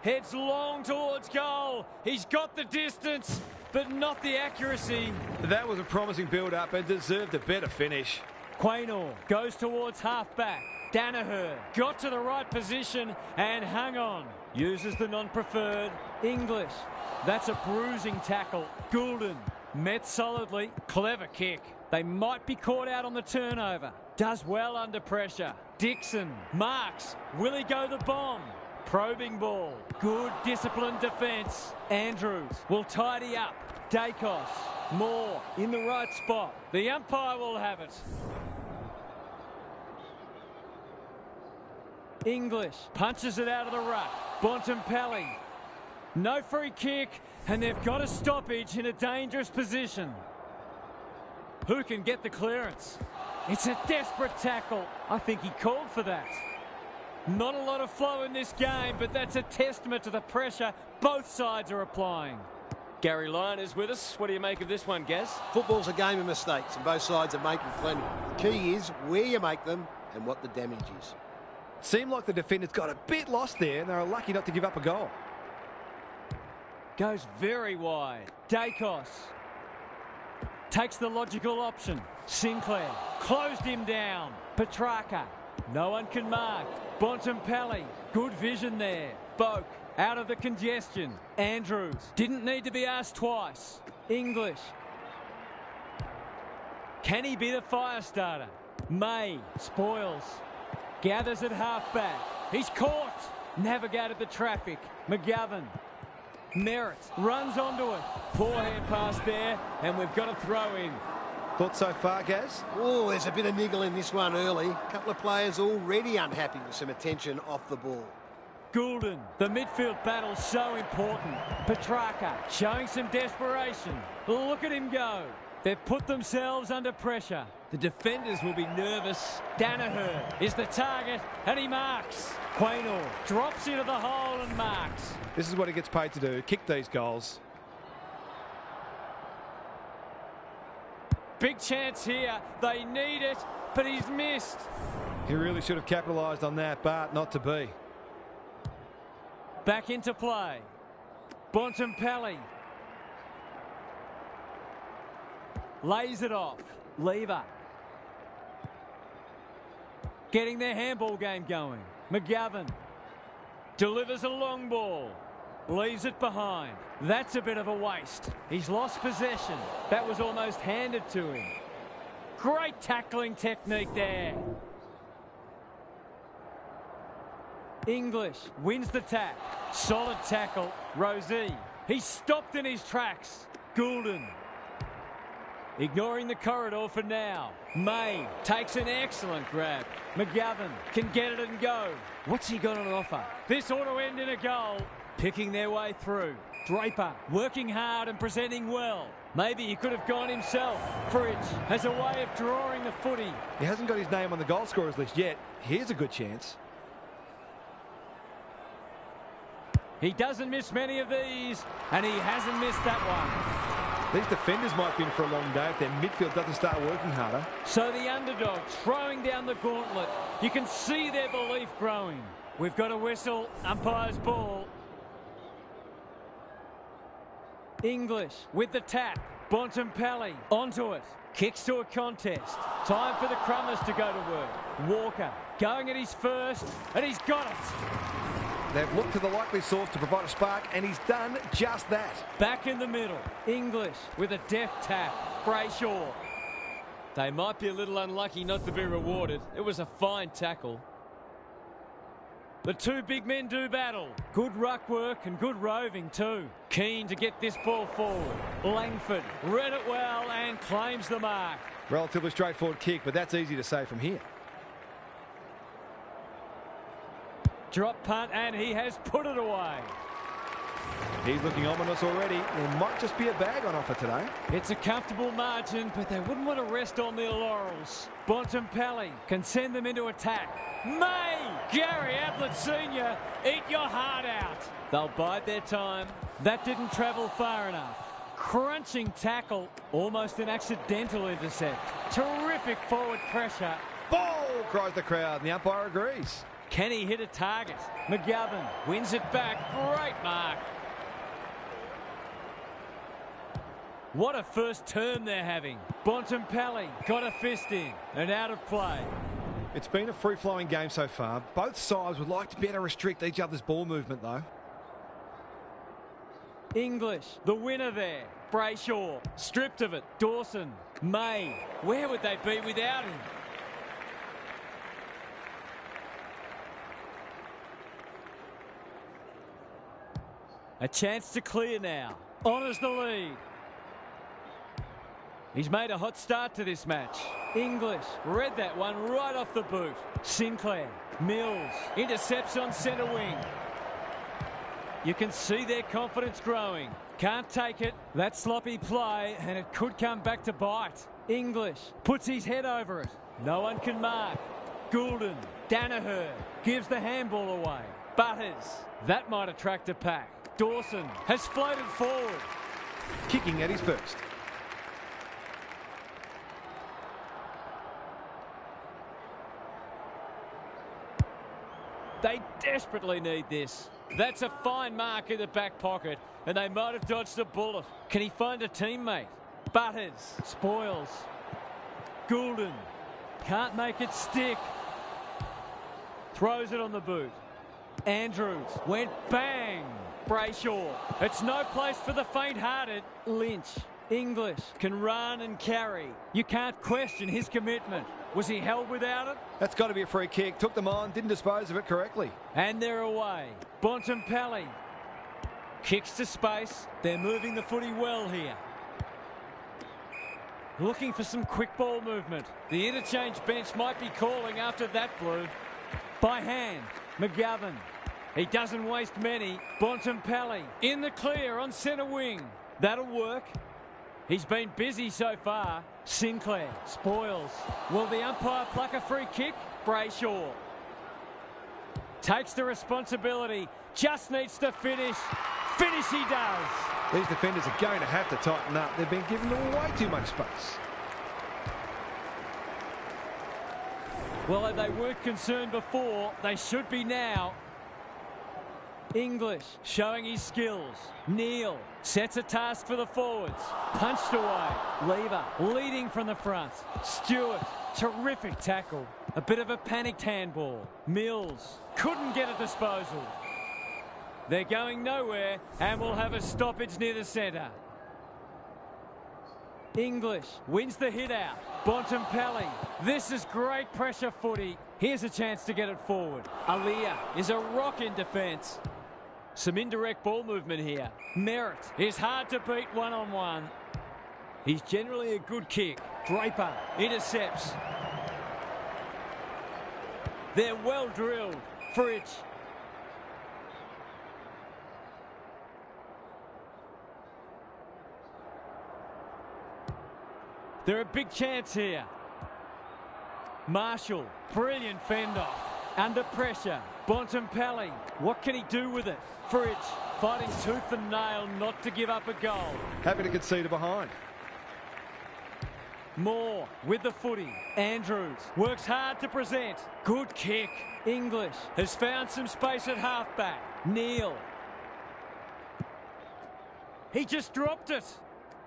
Heads long towards goal. He's got the distance. but not the accuracy. That was a promising build-up and deserved a better finish. Quaynor goes towards half-back. Danaher got to the right position and hung on. Uses the non-preferred. English. That's a bruising tackle. Goulden met solidly. Clever kick. They might be caught out on the turnover. Does well under pressure. Dixon marks. Will he go the bomb? Probing ball. Good disciplined defence. Andrews will tidy up. Dacos. Moore in the right spot. The umpire will have it. English punches it out of the ruck. Bontempelli. No free kick, and they've got a stoppage in a dangerous position. Who can get the clearance? It's a desperate tackle. I think he called for that. Not a lot of flow in this game, but that's a testament to the pressure both sides are applying. Gary Lyon is with us. What do you make of this one, Gaz? Football's a game of mistakes, and both sides are making plenty. The key is where you make them and what the damage is. Seemed like the defenders got a bit lost there, and they were lucky not to give up a goal. Goes very wide. Dacos takes the logical option. Sinclair closed him down. Petrarca. No one can mark. Bontempelli. Good vision there. Boak out of the congestion. Andrews didn't need to be asked twice. English. Can he be the fire starter? May spoils. Gathers at half-back. He's caught. Navigated the traffic. McGovern. Merritt runs onto it. Forehand pass there, and we've got a throw in. Thoughts so far, Gaz? Oh, there's a bit of niggle in this one early. A couple of players already unhappy with some attention off the ball. Goulden, the midfield battle so important. Petrarca showing some desperation. Look at him go. They've put themselves under pressure. The defenders will be nervous. Danaher is the target, and he marks. Quaynor drops into the hole and marks. This is what he gets paid to do, kick these goals. Big chance here. They need it, but he's missed. He really should have capitalised on that, but not to be. Back into play. Bontempelli. Lays it off. Lever. Getting their handball game going. McGovern. Delivers a long ball. Leaves it behind. That's a bit of a waste. He's lost possession. That was almost handed to him. Great tackling technique there. English wins the tap. Solid tackle. Rosé. He's stopped in his tracks. Goulden. Ignoring the corridor for now. May takes an excellent grab. McGovern can get it and go. What's he got on offer? This ought to end in a goal. Picking their way through. Draper working hard and presenting well. Maybe he could have gone himself. Fridge has a way of drawing the footy. He hasn't got his name on the goal scorers list yet. Here's a good chance. He doesn't miss many of these, and he hasn't missed that one. These defenders might be in for a long day if their midfield doesn't start working harder. So the underdog throwing down the gauntlet. You can see their belief growing. We've got a whistle. Umpire's ball. English with the tap. Bontempelli onto it. Kicks to a contest. Time for the Crummers to go to work. Walker going at his first, and he's got it. They've looked to the likely source to provide a spark, and he's done just that. Back in the middle. English with a deft tap. Brayshaw. They might be a little unlucky not to be rewarded. It was a fine tackle. The two big men do battle. Good ruck work and good roving too. Keen to get this ball forward. Langford read it well and claims the mark. Relatively straightforward kick, but that's easy to say from here. Drop punt, and he has put it away. He's looking ominous already. There might just be a bag on offer today. It's a comfortable margin, but they wouldn't want to rest on their laurels. Bontempelli can send them into attack. May! Gary Ablett Sr., eat your heart out. They'll bide their time. That didn't travel far enough. Crunching tackle. Almost an accidental intercept. Terrific forward pressure. Ball! Cries the crowd, and the umpire agrees. Can he hit a target? McGovern wins it back. Great mark. What a first term they're having. Bontempelli got a fist in and out of play. It's been a free-flowing game so far. Both sides would like to better restrict each other's ball movement, though. English, the winner there. Brayshaw, stripped of it. Dawson, May. Where would they be without him? A chance to clear now. Honours the lead. He's made a hot start to this match. English read that one right off the boot. Sinclair, Mills, intercepts on centre wing. You can see their confidence growing. Can't take it. That sloppy play, and it could come back to bite. English puts his head over it. No one can mark. Goulden, Danaher gives the handball away. Butters, that might attract a pack. Dawson has floated forward. Kicking at his first. They desperately need this. That's a fine mark in the back pocket, and they might have dodged a bullet. Can he find a teammate? Butters spoils. Goulden can't make it stick. Throws it on the boot. Andrews went bang. Brayshaw. It's no place for the faint-hearted. Lynch. English can run and carry. You can't question his commitment. Was he held without it? That's got to be a free kick. Took them on, didn't dispose of it correctly. And they're away. Bontempelli kicks to space. They're moving the footy well here. Looking for some quick ball movement. The interchange bench might be calling after that blue. By hand, McGovern. He doesn't waste many. Bontempelli in the clear on centre wing. That'll work. He's been busy so far. Sinclair spoils. Will the umpire pluck a free kick? Brayshaw takes the responsibility. Just needs to finish. Finish he does. These defenders are going to have to tighten up. They've been given way too much space. Well, if they weren't concerned before, they should be now. English showing his skills. Neal sets a task for the forwards. Punched away. Lever leading from the front. Stewart, terrific tackle. A bit of a panicked handball. Mills couldn't get a disposal. They're going nowhere and will have a stoppage near the centre. English wins the hit out. Bontempelli. This is great pressure footy. Here's a chance to get it forward. Aliyah is a rock in defence. Some indirect ball movement here. Merritt is hard to beat one-on-one. He's generally a good kick. Draper intercepts. They're well drilled. Fridge. They're a big chance here. Marshall, brilliant fend-off. Under pressure. Bontempelli, what can he do with it? Fridge fighting tooth and nail not to give up a goal. Happy to concede a behind. Moore with the footy. Andrews works hard to present. Good kick. English has found some space at halfback. Neal. He just dropped it.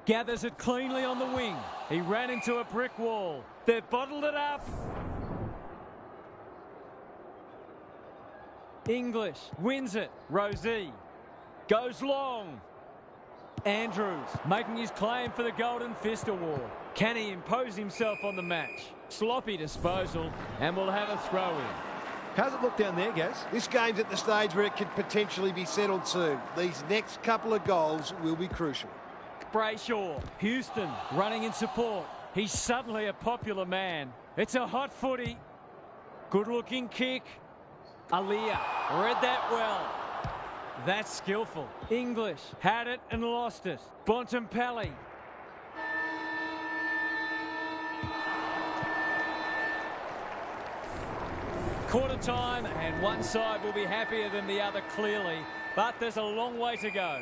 Gathers it cleanly on the wing. He ran into a brick wall. They've bottled it up. English wins it. Rosie goes long. Andrews making his claim for the Golden Fist Award. Can he impose himself on the match? Sloppy disposal, and we'll have a throw-in. How's it look down there, Gaz? This game's at the stage where it could potentially be settled soon. These next couple of goals will be crucial. Brayshaw, Houston running in support. He's suddenly a popular man. It's a hot footy. Good-looking kick. Aliyah read that well. That's skillful. English had it and lost it. Bontempelli. Quarter time, and one side will be happier than the other clearly, but there's a long way to go.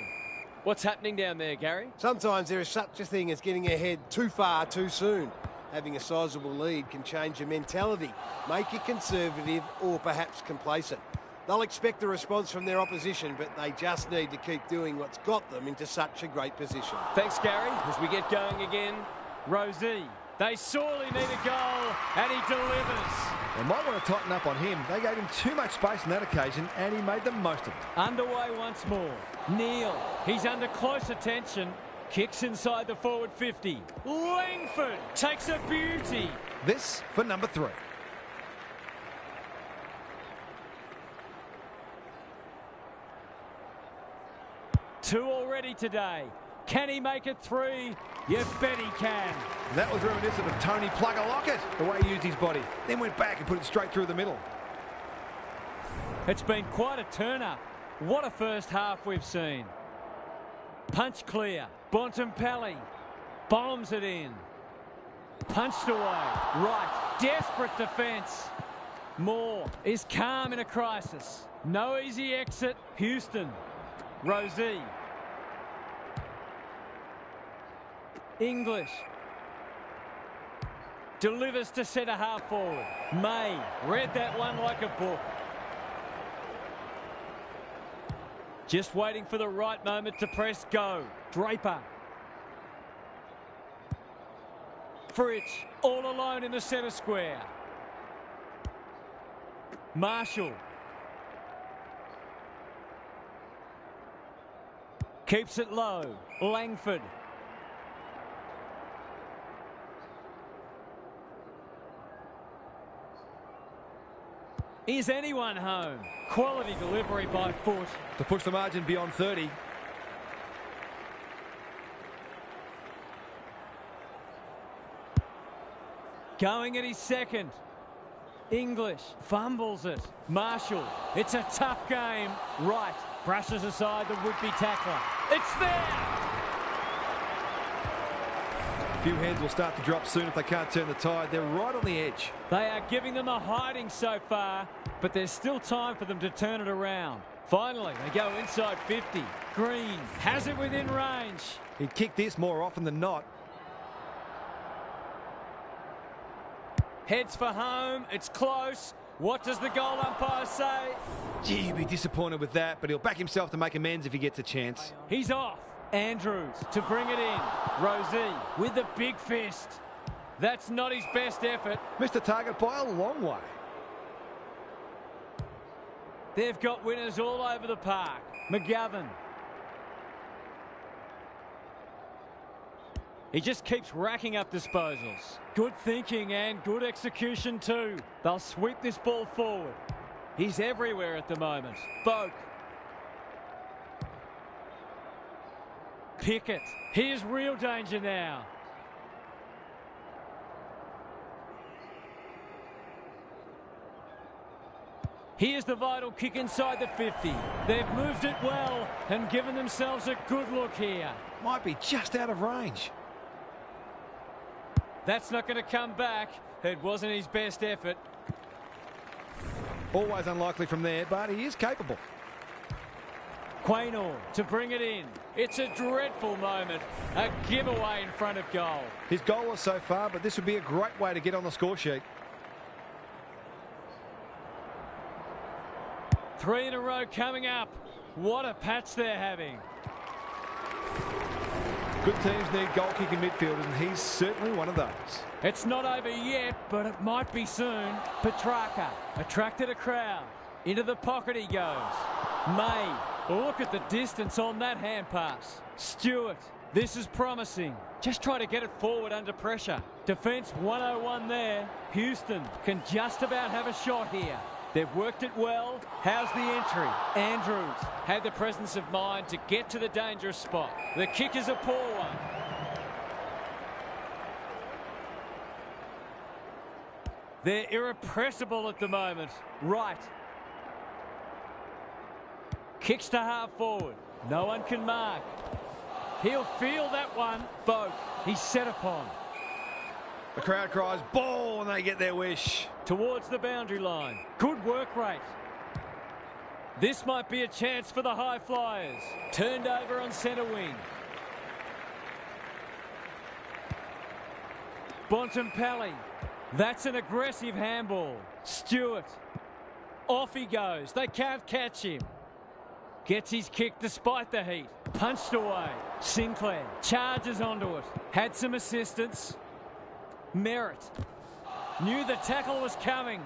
What's happening down there, Gary? Sometimes there is such a thing as getting ahead too far too soon. Having a sizable lead can change your mentality, make you conservative or perhaps complacent. They'll expect a response from their opposition, but they just need to keep doing what's got them into such a great position. Thanks, Gary. As we get going again, Rosie. They sorely need a goal, and he delivers. They might want to tighten up on him. They gave him too much space on that occasion, and he made the most of it. Underway once more. Neil, he's under close attention. Kicks inside the forward 50. Langford takes a beauty. This for number 3. Two already today. Can he make it 3? You bet he can. That was reminiscent of Tony Plugger-Lockett, the way he used his body. Then went back and put it straight through the middle. It's been quite a turn-up. What a first half we've seen. Punch clear. Bontempelli bombs it in. Punched away. Right. Desperate defence. Moore is calm in a crisis. No easy exit. Houston. Rosie. English. Delivers to centre half forward. May read that one like a book. Just waiting for the right moment to press go. Draper. Fritsch all alone in the centre square. Marshall. Keeps it low. Langford. Is anyone home? Quality delivery by foot. To push the margin beyond 30. Going at his second. English fumbles it. Marshall. It's a tough game. Right. Brushes aside the would-be tackler. It's there! A few heads will start to drop soon if they can't turn the tide. They're right on the edge. They are giving them a hiding so far, but there's still time for them to turn it around. Finally, they go inside 50. Green has it within range. He'd kick this more often than not. Heads for home. It's close. What does the goal umpire say? Gee, he'd be disappointed with that, but he'll back himself to make amends if he gets a chance. He's off. Andrews to bring it in. Rosie with the big fist. That's not his best effort. Missed the target by a long way. They've got winners all over the park. McGovern. He just keeps racking up disposals. Good thinking and good execution too. They'll sweep this ball forward. He's everywhere at the moment. Boak. Pickett. Here's real danger now. Here's the vital kick inside the 50. They've moved it well and given themselves a good look here. Might be just out of range. That's not going to come back. It wasn't his best effort. Always unlikely from there, but he is capable. Quaynor to bring it in. It's a dreadful moment. A giveaway in front of goal. He's goalless so far, but this would be a great way to get on the score sheet. 3 in a row coming up. What a patch they're having. Good teams need goal-kicking midfielders, and he's certainly one of those. It's not over yet, but it might be soon. Petrarca attracted a crowd. Into the pocket he goes. May. Look at the distance on that hand pass. Stewart. This is promising. Just try to get it forward under pressure. Defence 101 there. Houston can just about have a shot here. They've worked it well. How's the entry? Andrews had the presence of mind to get to the dangerous spot. The kick is a poor one. They're irrepressible at the moment. Right. Kicks to half forward. No one can mark. He'll feel that one. Boak. He's set upon. The crowd cries ball and they get their wish. Towards the boundary line. Good work rate. This might be a chance for the high flyers. Turned over on centre wing. Bontempelli. That's an aggressive handball. Stewart. Off he goes. They can't catch him. Gets his kick despite the heat. Punched away. Sinclair charges onto it. Had some assistance. Merritt knew the tackle was coming.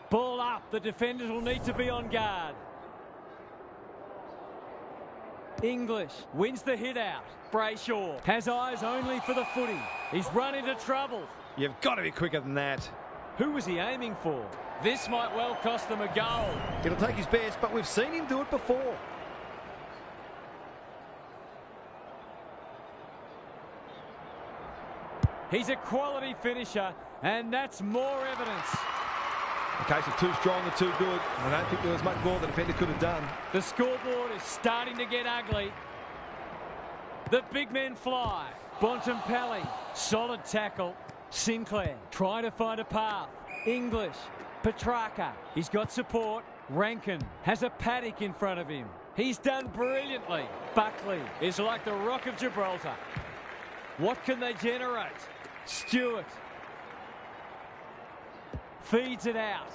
Ball up. The defenders will need to be on guard. English wins the hit out. Brayshaw has eyes only for the footy. He's run into trouble. You've got to be quicker than that. Who was he aiming for? This might well cost them a goal. It'll take his best, but we've seen him do it before. He's a quality finisher, and that's more evidence. A case of too strong and too good. I don't think there was much more the defender could have done. The scoreboard is starting to get ugly. The big men fly. Bontempelli, solid tackle. Sinclair trying to find a path. English, Petrarca, he's got support. Rankin has a paddock in front of him. He's done brilliantly. Buckley is like the Rock of Gibraltar. What can they generate? Stewart feeds it out.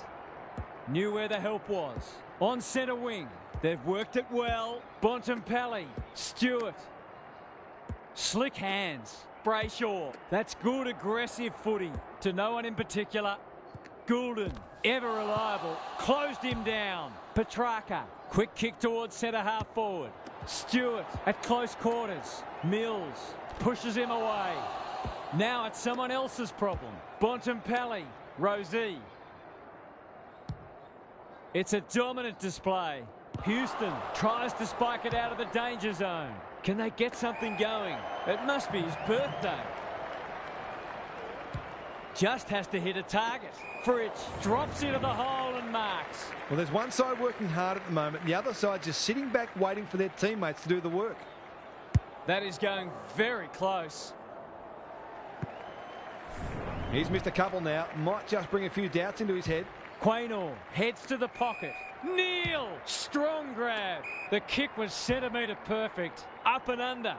Knew where the help was. On centre wing. They've worked it well. Bontempelli. Stewart. Slick hands. Brayshaw. That's good aggressive footy. To no one in particular. Goulden. Ever reliable. Closed him down. Petrarca. Quick kick towards centre half forward. Stewart at close quarters. Mills pushes him away. Now it's someone else's problem. Bontempelli. Rosie. It's a dominant display. Houston tries to spike it out of the danger zone. Can they get something going? It must be his birthday. Just has to hit a target. Fritsch drops into the hole and marks. Well, there's one side working hard at the moment, and the other side just sitting back waiting for their teammates to do the work. That is going very close. He's missed a couple now. Might just bring a few doubts into his head. Quaynor heads to the pocket. Neal! Strong grab. The kick was centimetre perfect. Up and under.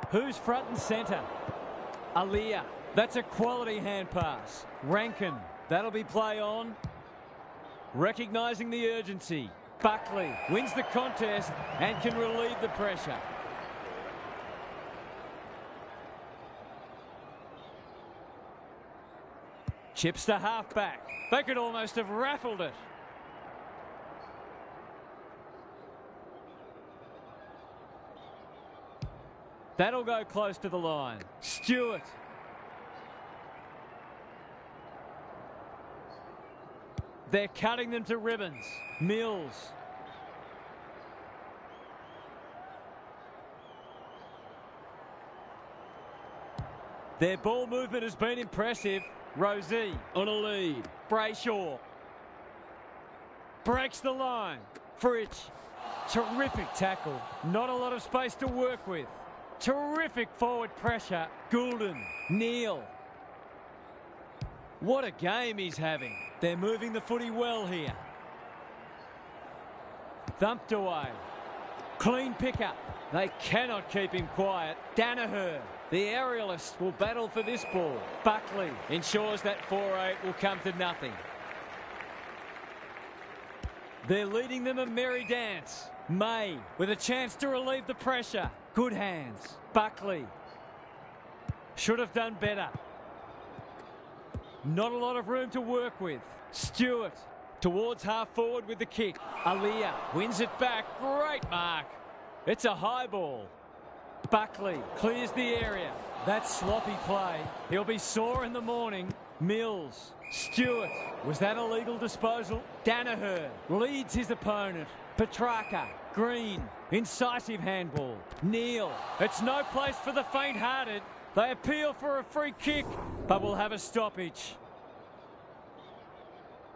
Who's front and centre? Aliyah. That's a quality hand pass. Rankin. That'll be play on. Recognising the urgency. Buckley wins the contest and can relieve the pressure. Chips to half-back. They could almost have raffled it. That'll go close to the line. Stewart. They're cutting them to ribbons. Mills. Their ball movement has been impressive. Rosie on a lead. Brayshaw. Breaks the line. Fritsch. Terrific tackle. Not a lot of space to work with. Terrific forward pressure. Goulden. Neal. What a game he's having. They're moving the footy well here. Thumped away. Clean pickup. They cannot keep him quiet. Danaher. The aerialist will battle for this ball. Buckley ensures that 4-8 will come to nothing. They're leading them a merry dance. May with a chance to relieve the pressure. Good hands. Buckley. Should have done better. Not a lot of room to work with. Stewart towards half forward with the kick. Aliyah wins it back. Great mark. It's a high ball. Buckley clears the area. That's sloppy play. He'll be sore in the morning. Mills. Stewart. Was that a legal disposal? Danaher leads his opponent. Petrarca. Green. Incisive handball. Neal. It's no place for the faint-hearted. They appeal for a free kick, but will have a stoppage.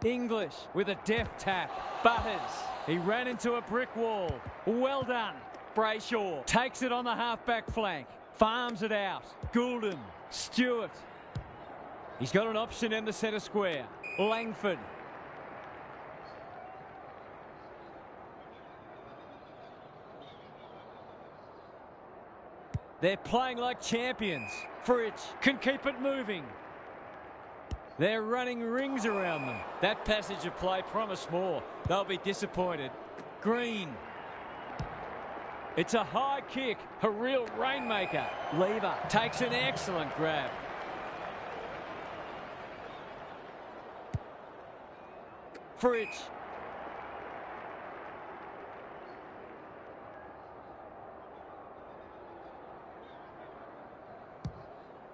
English with a deft tap. Butters. He ran into a brick wall. Well done. Brayshaw takes it on the half-back flank. Farms it out. Goulden. Stewart. He's got an option in the centre square. Langford. They're playing like champions. Fritsch can keep it moving. They're running rings around them. That passage of play promised more. They'll be disappointed. Green. It's a high kick, a real rainmaker. Lever takes an excellent grab. Fritz.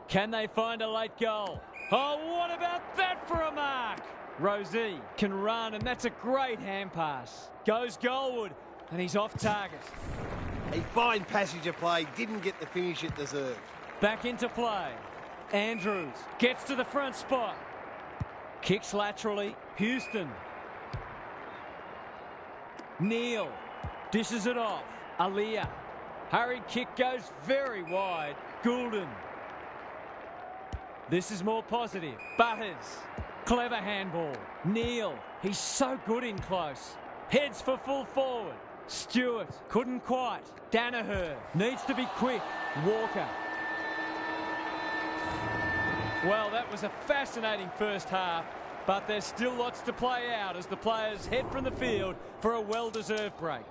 Can they find a late goal? Oh, what about that for a mark? Rosie can run, and that's a great hand pass. Goes goalward, and he's off target. A fine passage of play, didn't get the finish it deserved. Back into play. Andrews gets to the front spot. Kicks laterally. Houston. Neal dishes it off. Aliyah. Hurried kick goes very wide. Goulden. This is more positive. Butters. Clever handball. Neal. He's so good in close. Heads for full forward. Stewart couldn't quite. Danaher needs to be quick. Walker. Well, that was a fascinating first half, but there's still lots to play out as the players head from the field for a well-deserved break.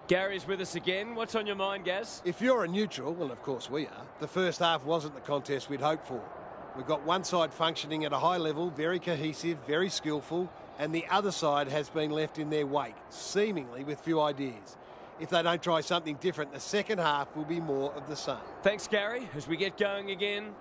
Gary's with us again. What's on your mind, Gaz? If you're a neutral, well, of course we are, the first half wasn't the contest we'd hoped for. We've got one side functioning at a high level, very cohesive, very skillful, and the other side has been left in their wake, seemingly with few ideas. If they don't try something different, the second half will be more of the same. Thanks, Gary. As we get going again,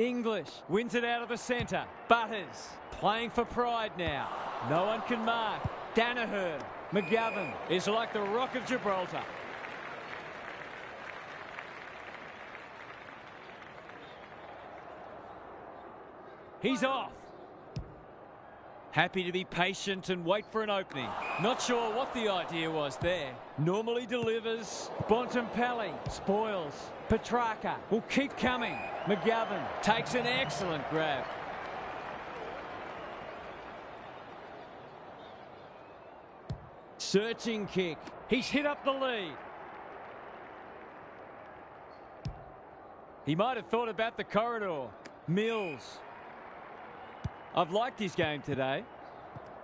English wins it out of the centre. Butters playing for pride now. No one can mark. Danaher. McGovern is like the Rock of Gibraltar. He's off. Happy to be patient and wait for an opening. Not sure what the idea was there. Normally delivers. Bontempelli spoils. Petrarca will keep coming. McGovern takes an excellent grab. Searching kick. He's hit up the lead. He might have thought about the corridor. Mills. I've liked his game today.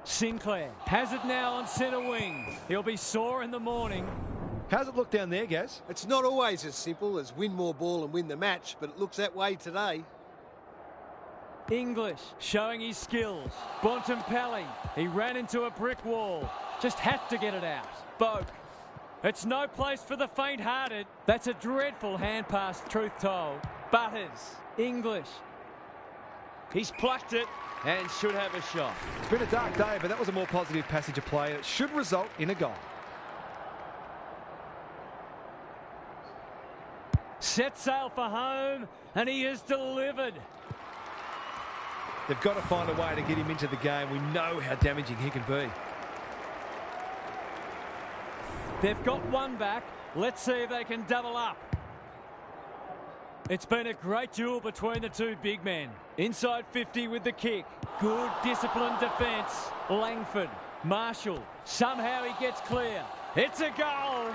Sinclair has it now on centre wing. He'll be sore in the morning. How's it look down there, Gaz? It's not always as simple as win more ball and win the match, but it looks that way today. English showing his skills. Bontempelli, he ran into a brick wall. Just had to get it out. Boak. It's no place for the faint-hearted. That's a dreadful hand pass, truth told. Butters. English. He's plucked it and should have a shot. It's been a dark day, but that was a more positive passage of play, and it should result in a goal. Set sail for home, and he has delivered. They've got to find a way to get him into the game. We know how damaging he can be. They've got one back. Let's see if they can double up. It's been a great duel between the two big men. Inside 50 with the kick. Good disciplined defence. Langford. Marshall. Somehow he gets clear. It's a goal.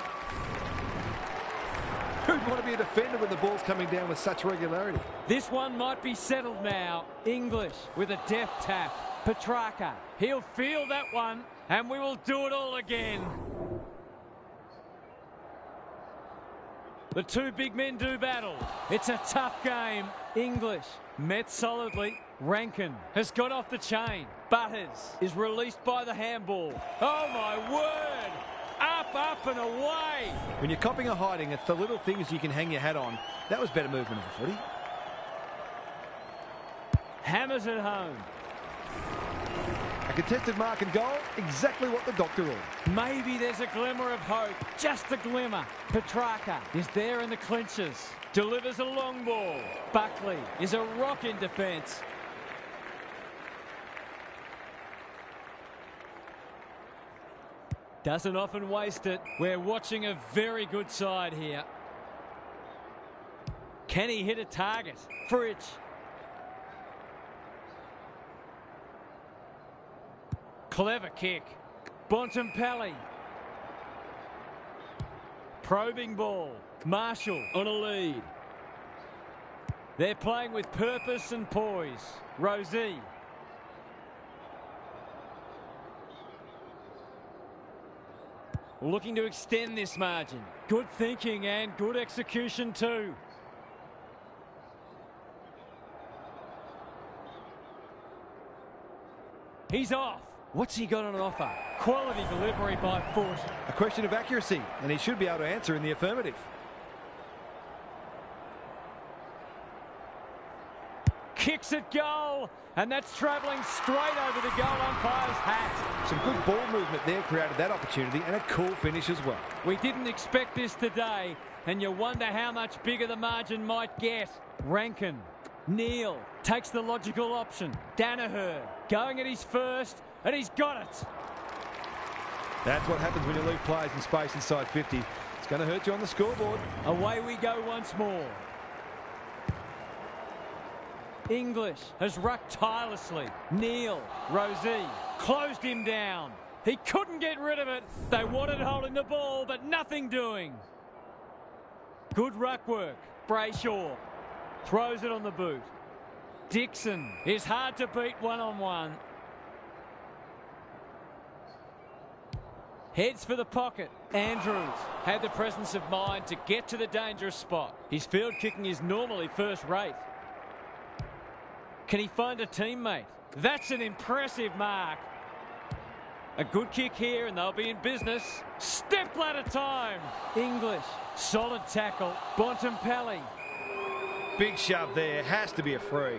Who'd want to be a defender when the ball's coming down with such regularity? This one might be settled now. English with a deft tap. Petrarca. He'll feel that one, and we will do it all again. The two big men do battle. It's a tough game. English met solidly. Rankin has got off the chain. Butters is released by the handball. Oh my word! Up, up and away. When you're copping a hiding, it's the little things you can hang your hat on. That was better movement of the footy. Hammers it home. A contested mark and goal, exactly what the doctor ordered. Maybe there's a glimmer of hope, just a glimmer. Petrarca is there in the clinches. Delivers a long ball. Buckley is a rock in defence. Doesn't often waste it. We're watching a very good side here. Can he hit a target? Fridge. Clever kick. Bontempelli. Probing ball. Marshall on a lead. They're playing with purpose and poise. Rosie. Looking to extend this margin. Good thinking and good execution too. He's off. What's he got on offer? Quality delivery by foot. A question of accuracy, and he should be able to answer in the affirmative. Kicks at goal, and that's travelling straight over the goal umpire's hat. Some good ball movement there created that opportunity, and a cool finish as well. We didn't expect this today, and you wonder how much bigger the margin might get. Rankin. Neal takes the logical option. Danaher going at his first, and he's got it. That's what happens when you leave players in space inside 50. It's going to hurt you on the scoreboard. Away we go once more. English has rucked tirelessly. Neal, Rosie, closed him down. He couldn't get rid of it. They wanted holding the ball, but nothing doing. Good ruck work. Brayshaw throws it on the boot. Dixon is hard to beat one-on-one. Heads for the pocket. Andrews had the presence of mind to get to the dangerous spot. His field kicking is normally first rate. Can he find a teammate? That's an impressive mark. A good kick here and they'll be in business. Step ladder time. English. Solid tackle. Bontempelli. Big shove there. Has to be a free.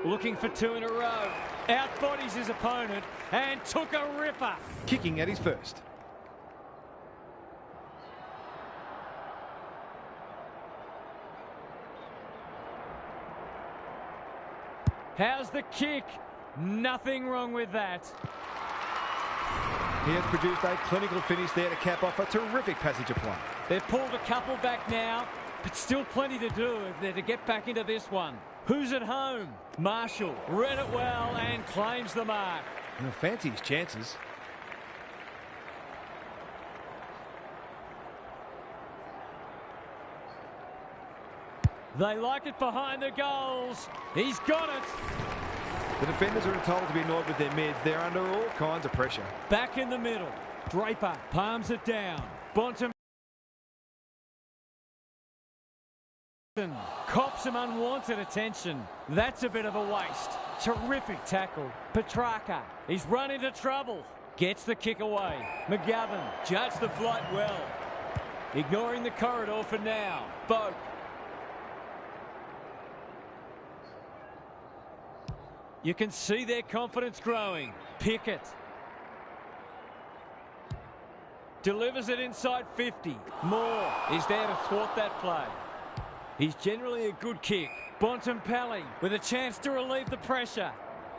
Looking for two in a row. Outbodies his opponent and took a ripper. Kicking at his first. How's the kick? Nothing wrong with that. He has produced a clinical finish there to cap off a terrific passage of play. They've pulled a couple back now, but still plenty to do if they're to get back into this one. Who's at home? Marshall read it well and claims the mark. He'll fancy his chances. They like it behind the goals. He's got it. The defenders are entitled to be annoyed with their mids. They're under all kinds of pressure. Back in the middle. Draper palms it down. Bonton cops some unwanted attention. That's a bit of a waste. Terrific tackle. Petrarca, he's run into trouble. Gets the kick away. McGovern judged the flight well. Ignoring the corridor for now. Boak. You can see their confidence growing. Pickett. Delivers it inside 50. Moore is there to thwart that play. He's generally a good kick. Bontempelli with a chance to relieve the pressure.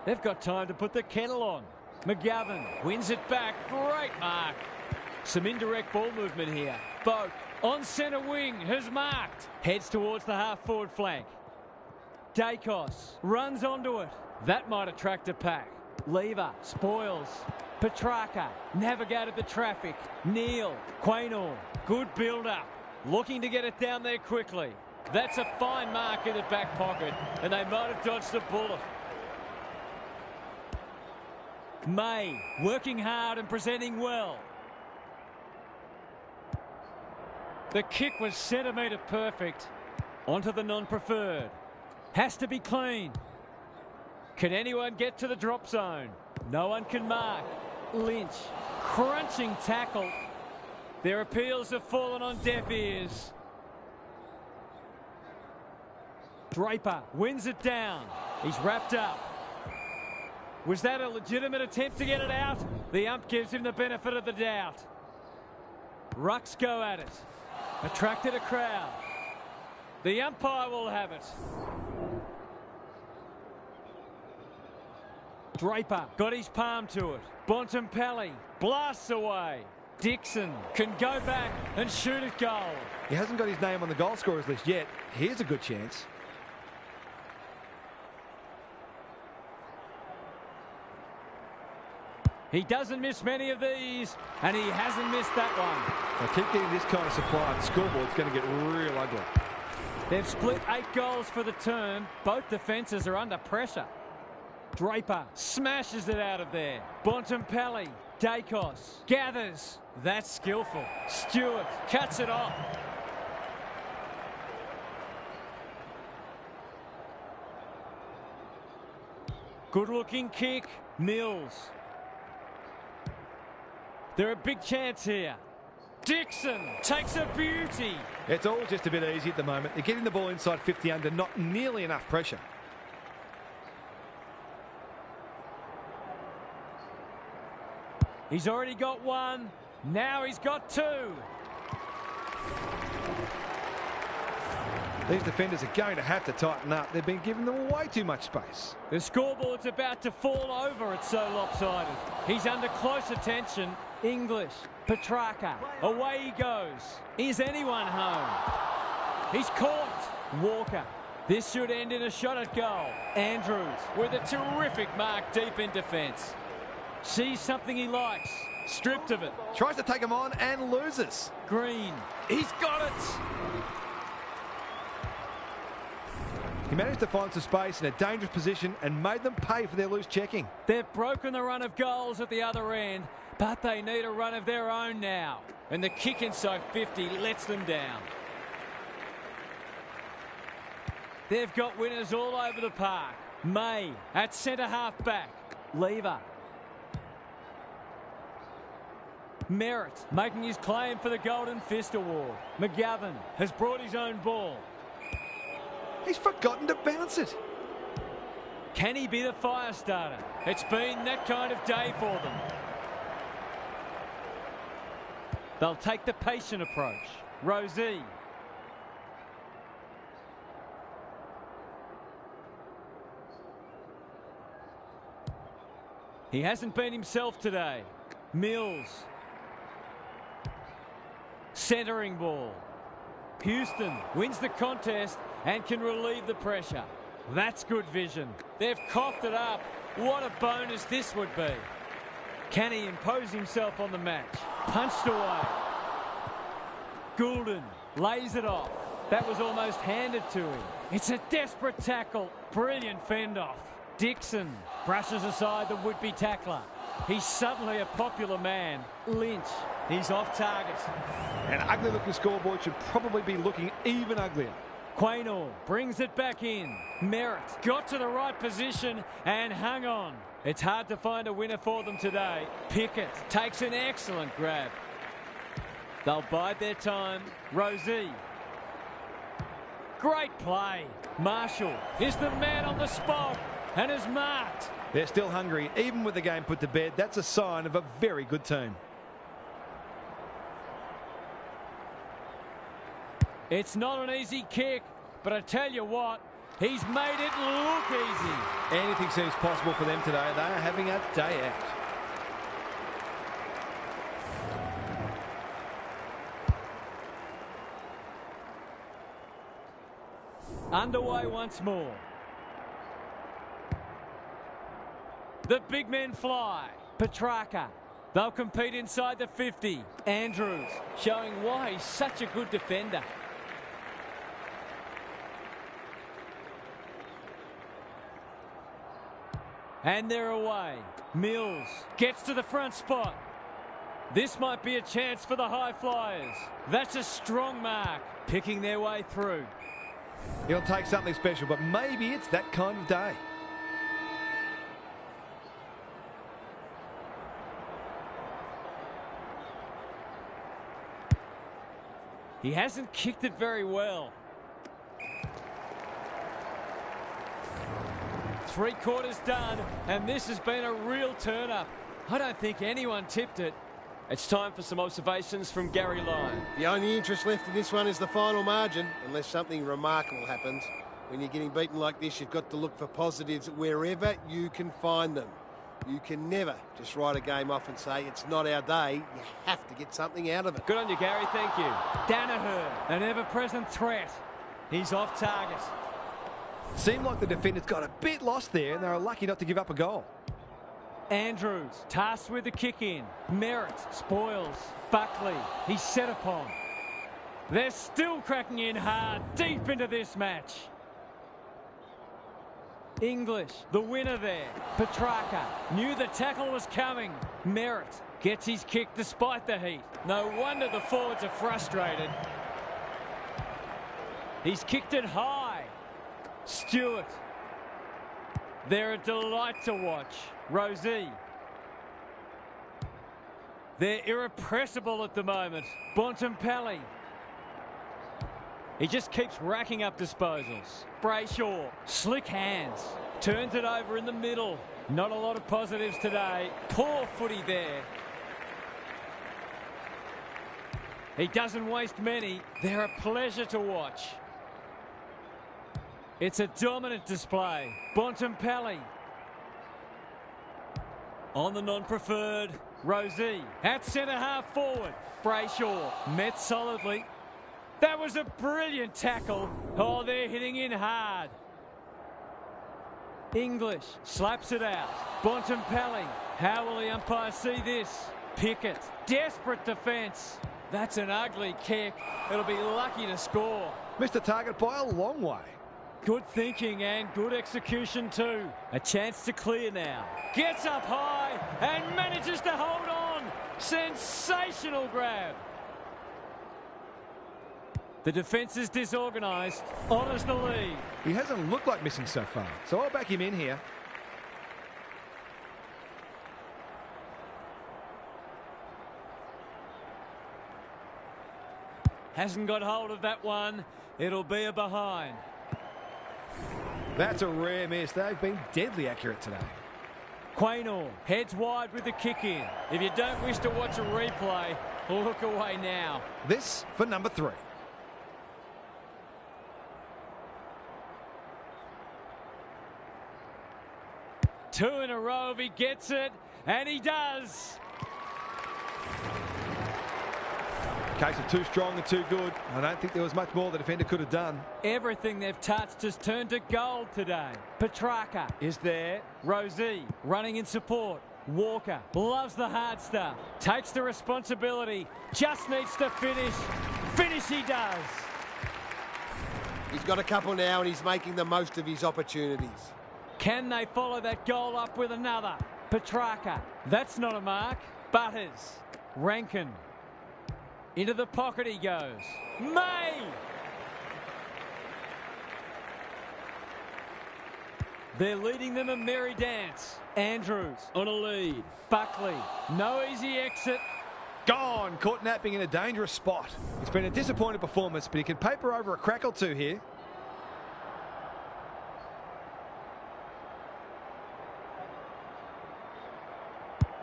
They've got time to put the kettle on. McGovern wins it back. Great mark. Some indirect ball movement here. Boak on centre wing has marked. Heads towards the half-forward flank. Dacos runs onto it. That might attract a pack. Lever spoils. Petrarca navigated the traffic. Neal, Quaynor, good build-up. Looking to get it down there quickly. That's a fine mark in the back pocket, and they might have dodged a bullet. May working hard and presenting well. The kick was centimetre perfect. Onto the non-preferred. Has to be clean. Can anyone get to the drop zone? No one can mark. Lynch, crunching tackle. Their appeals have fallen on deaf ears. Draper wins it down. He's wrapped up. Was that a legitimate attempt to get it out? The ump gives him the benefit of the doubt. Rucks go at it. Attracted a crowd. The umpire will have it. Draper got his palm to it. Bontempelli blasts away. Dixon can go back and shoot at goal. He hasn't got his name on the goal scorers list yet. Here's a good chance. He doesn't miss many of these, and he hasn't missed that one. If they keep getting this kind of supply, the scoreboard's going to get real ugly. They've split 8 goals for the term. Both defences are under pressure. Draper smashes it out of there. Bontempelli, Dacos, gathers. That's skillful. Stewart cuts it off. Good-looking kick. Mills. They're a big chance here. Dixon takes a beauty. It's all just a bit easy at the moment. They're getting the ball inside 50 under, not nearly enough pressure. He's already got one. Now he's got 2. These defenders are going to have to tighten up. They've been giving them way too much space. The scoreboard's about to fall over. It's so lopsided. He's under close attention. English, Petrarca, away he goes. Is anyone home? He's caught. Walker. This should end in a shot at goal. Andrews with a terrific mark deep in defence. Sees something he likes. Stripped of it. Tries to take him on and loses. Green. He's got it. He managed to find some space in a dangerous position and made them pay for their loose checking. They've broken the run of goals at the other end, but they need a run of their own now. And the kick inside 50 lets them down. They've got winners all over the park. May at centre half back. Lever. Merritt making his claim for the Golden Fist Award. McGovern has brought his own ball. He's forgotten to bounce it. Can he be the fire starter? It's been that kind of day for them. They'll take the patient approach. Rosie. He hasn't been himself today. Mills. Centering ball. Houston wins the contest and can relieve the pressure. That's good vision. They've coughed it up. What a bonus this would be. Can he impose himself on the match? Punched away. Goulden lays it off. That was almost handed to him. It's a desperate tackle. Brilliant fend off. Dixon brushes aside the would-be tackler. He's suddenly a popular man. Lynch, he's off target. An ugly-looking scoreboard should probably be looking even uglier. Quaynor brings it back in. Merritt got to the right position and hung on. It's hard to find a winner for them today. Pickett takes an excellent grab. They'll bide their time. Rosie. Great play. Marshall is the man on the spot and is marked. They're still hungry, even with the game put to bed. That's a sign of a very good team. It's not an easy kick, but I tell you what, he's made it look easy. Anything seems possible for them today. They are having a day out. Underway once more. The big men fly. Petrarca. They'll compete inside the 50. Andrews showing why he's such a good defender. And they're away. Mills gets to the front spot. This might be a chance for the high flyers. That's a strong mark. Picking their way through. He'll take something special, but maybe it's that kind of day. He hasn't kicked it very well. 3 quarters done, and this has been a real turn-up. I don't think anyone tipped it. It's time for some observations from Gary Lyon. The only interest left in this one is the final margin, unless something remarkable happens. When you're getting beaten like this, you've got to look for positives wherever you can find them. You can never just write a game off and say, it's not our day. You have to get something out of it. Good on you, Gary. Thank you. Danaher, an ever-present threat. He's off target. Seemed like the defenders got a bit lost there, and they were lucky not to give up a goal. Andrews tasked with the kick in. Merritt spoils. Buckley, he's set upon. They're still cracking in hard deep into this match. English, the winner there. Petrarca knew the tackle was coming. Merritt gets his kick despite the heat. No wonder the forwards are frustrated. He's kicked it high. Stewart. They're a delight to watch. Rosie. They're irrepressible at the moment. Bontempelli. He just keeps racking up disposals. Brayshaw, slick hands. Turns it over in the middle. Not a lot of positives today. Poor footy there. He doesn't waste many. They're a pleasure to watch. It's a dominant display. Bontempelli. On the non-preferred. Rosie at centre-half forward. Brayshaw met solidly. That was a brilliant tackle. Oh, they're hitting in hard. English slaps it out. Bontempelli. How will the umpire see this? Pickett. Desperate defence. That's an ugly kick. It'll be lucky to score. Missed the target by a long way. Good thinking and good execution too. A chance to clear now. Gets up high and manages to hold on. Sensational grab. The defence is disorganised. Honours the lead. He hasn't looked like missing so far, so I'll back him in here. Hasn't got hold of that one. It'll be a behind. That's a rare miss. They've been deadly accurate today. Quaynor heads wide with the kick in. If you don't wish to watch a replay, look away now. This for number 3. Two in a row if he gets it, and he does. Case of too strong and too good. I don't think there was much more the defender could have done. Everything they've touched has turned to gold today. Petrarca is there. Rosie running in support. Walker loves the hard stuff. Takes the responsibility. Just needs to finish. Finish he does. He's got a couple now and he's making the most of his opportunities. Can they follow that goal up with another? Petrarca. That's not a mark. Butters. Rankin. Into the pocket he goes. May! They're leading them a merry dance. Andrews on a lead. Buckley. No easy exit. Gone. Caught napping in a dangerous spot. It's been a disappointing performance, but he can paper over a crack or two here.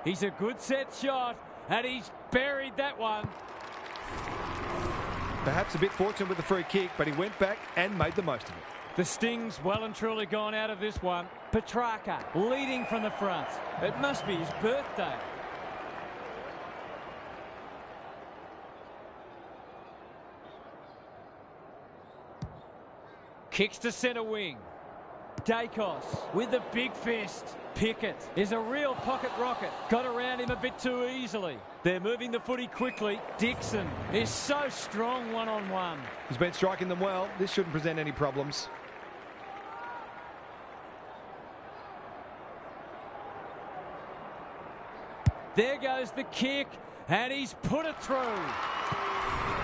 He's a good set shot, and he's buried that one. Perhaps a bit fortunate with the free kick, but he went back and made the most of it. The sting's well and truly gone out of this one. Petrarca leading from the front. It must be his birthday. Kicks to centre wing. Dacos with the big fist. Pickett is a real pocket rocket. Got around him a bit too easily. They're moving the footy quickly. Dixon is so strong one-on-one. He's been striking them well. This shouldn't present any problems. There goes the kick, and he's put it through.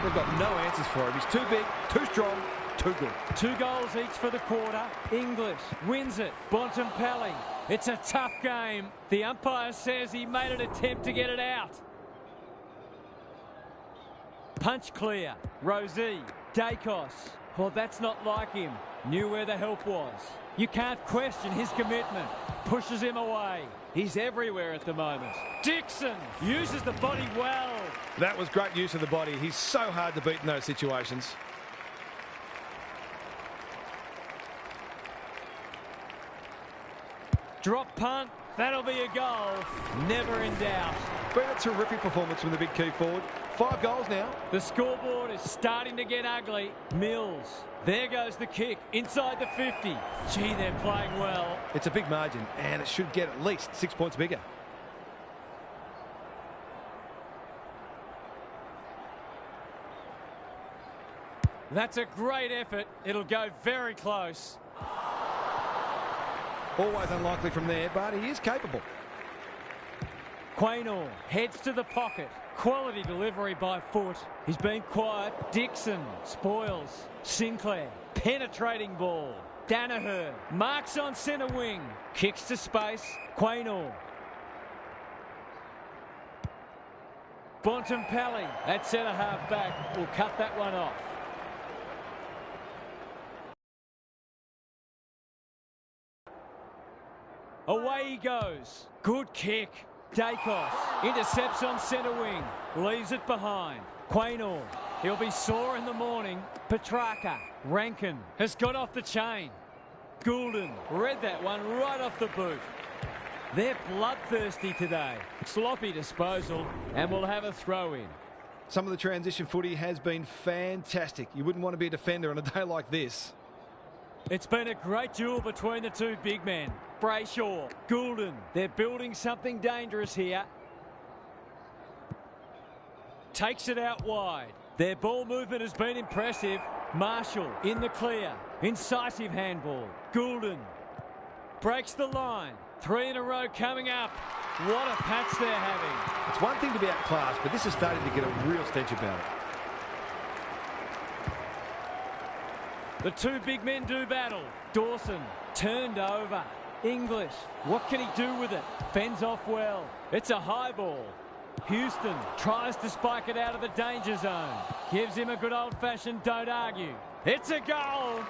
They've got no answers for him. He's too big, too strong, too good. 2 goals each for the quarter. English wins it. Bontempelli. It's a tough game. The umpire says he made an attempt to get it out. Punch clear. Rosie. Dacos. Well, that's not like him. Knew where the help was. You can't question his commitment. Pushes him away. He's everywhere at the moment. Dixon uses the body well. That was great use of the body. He's so hard to beat in those situations. Drop punt. That'll be a goal. Never in doubt. Been a terrific performance from the big key forward. 5 goals now. The scoreboard is starting to get ugly. Mills. There goes the kick. Inside the 50. Gee, they're playing well. It's a big margin, and it should get at least 6 points bigger. That's a great effort. It'll go very close. Always unlikely from there, but he is capable. Quaynor heads to the pocket. Quality delivery by foot. He's been quiet. Dixon spoils. Sinclair. Penetrating ball. Danaher marks on centre wing. Kicks to space. Quaynor. Bontempelli at centre half back will cut that one off. Away he goes. Good kick. Dacos intercepts on centre wing. Leaves it behind. Quaynor. He'll be sore in the morning. Petrarca. Rankin has got off the chain. Goulden read that one right off the boot. They're bloodthirsty today. Sloppy disposal, and we'll have a throw in. Some of the transition footy has been fantastic. You wouldn't want to be a defender on a day like this. It's been a great duel between the two big men. Brayshaw, Goulden, they're building something dangerous here. Takes it out wide. Their ball movement has been impressive. Marshall in the clear. Incisive handball. Goulden breaks the line. 3 in a row coming up. What a patch they're having. It's one thing to be outclassed, but this is starting to get a real stench about it. The two big men do battle. Dawson turned over. English, what can he do with it? Fends off well. It's a high ball. Houston tries to spike it out of the danger zone. Gives him a good old-fashioned don't argue. It's a goal.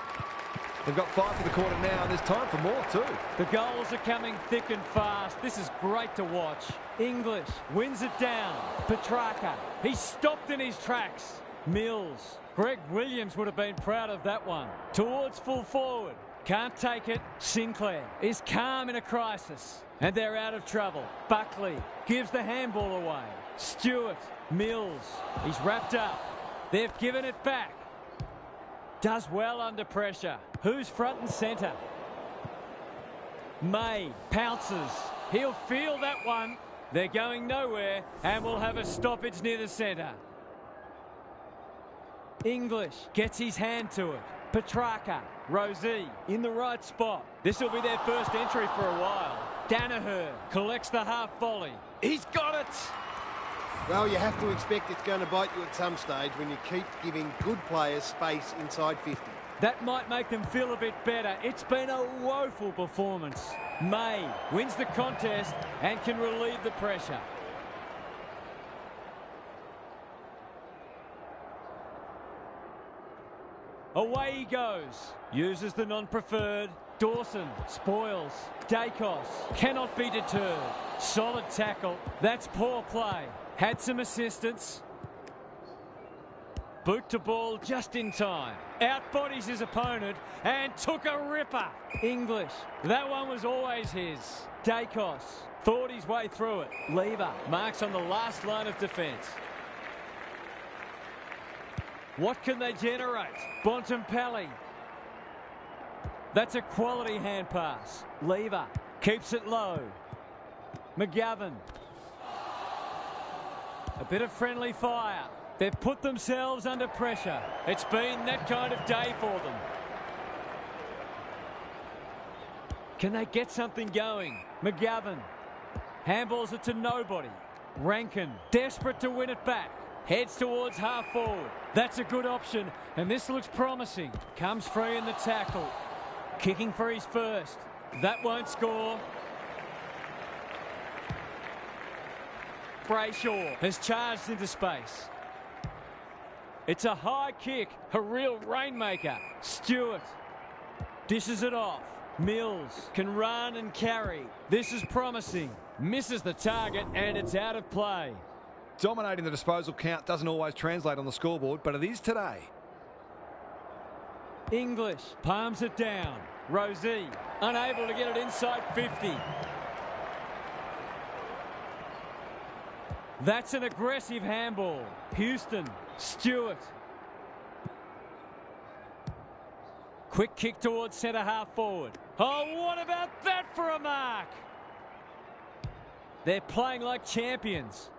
They've got 5 for the quarter now, and there's time for more too. The goals are coming thick and fast. This is great to watch. English wins it down. Petrarca, he's stopped in his tracks. Mills, Greg Williams would have been proud of that one. Towards full forward. Can't take it. Sinclair is calm in a crisis. And they're out of trouble. Buckley gives the handball away. Stewart, Mills, he's wrapped up. They've given it back. Does well under pressure. Who's front and centre? May pounces. He'll feel that one. They're going nowhere and will have a stoppage near the centre. English gets his hand to it. Petrarca, Rosie in the right spot. This will be their first entry for a while. Danaher collects the half volley. He's got it! Well, you have to expect it's going to bite you at some stage when you keep giving good players space inside 50. That might make them feel a bit better. It's been a woeful performance. May wins the contest and can relieve the pressure. Away he goes. Uses the non-preferred. Dawson spoils. Dacos cannot be deterred. Solid tackle. That's poor play. Had some assistance. Boot to ball just in time. Outbodies his opponent and took a ripper. English. That one was always his. Dacos thought his way through it. Lever marks on the last line of defence. What can they generate? Bontempelli. That's a quality hand pass. Lever keeps it low. McGovern. A bit of friendly fire. They've put themselves under pressure. It's been that kind of day for them. Can they get something going? McGovern handballs it to nobody. Rankin, desperate to win it back. Heads towards half forward. That's a good option, and this looks promising. Comes free in the tackle. Kicking for his first. That won't score. Brayshaw has charged into space. It's a high kick, a real rainmaker. Stewart dishes it off. Mills can run and carry. This is promising. Misses the target and it's out of play. Dominating the disposal count doesn't always translate on the scoreboard, but it is today. English palms it down. Rosie unable to get it inside 50. That's an aggressive handball. Houston, Stewart. Quick kick towards centre half forward. Oh, what about that for a mark? They're playing like champions.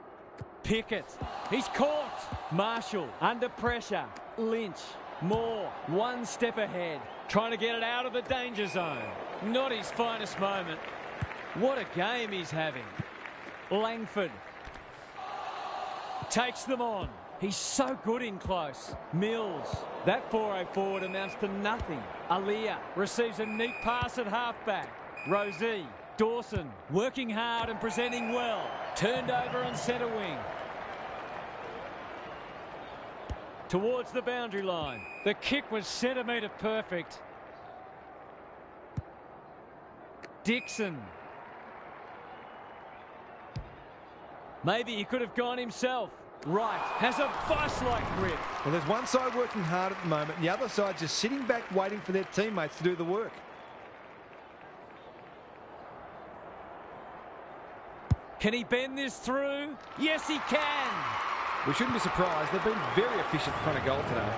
Pickett, he's caught. Marshall under pressure. Lynch, Moore, one step ahead. Trying to get it out of the danger zone. Not his finest moment. What a game he's having. Langford takes them on. He's so good in close. Mills, that 4-0 forward amounts to nothing. Aliyah receives a neat pass at halfback. Rosie, Dawson working hard and presenting well. Turned over on centre wing. Towards the boundary line. The kick was centimetre perfect. Dixon. Maybe he could have gone himself. Wright has a vice-like grip. Well, there's one side working hard at the moment, and the other side just sitting back waiting for their teammates to do the work. Can he bend this through? Yes, he can. We shouldn't be surprised. They've been very efficient in front of goal today.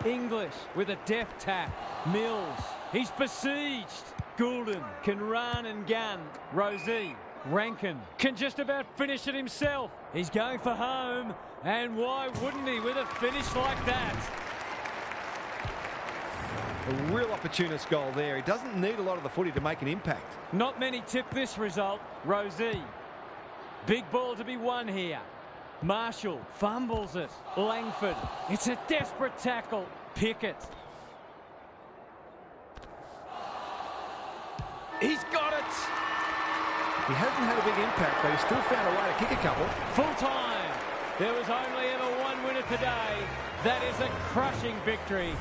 English with a deft tap. Mills, he's besieged. Goulden can run and gun. Rosie, Rankin can just about finish it himself. He's going for home, and why wouldn't he with a finish like that? A real opportunist goal there. He doesn't need a lot of the footy to make an impact. Not many tip this result. Rosie, big ball to be won here. Marshall fumbles it. Langford, it's a desperate tackle. Pickett. He's got it! He hasn't had a big impact, but he's still found a way to kick a couple. Full time. There was only ever one winner today. That is a crushing victory.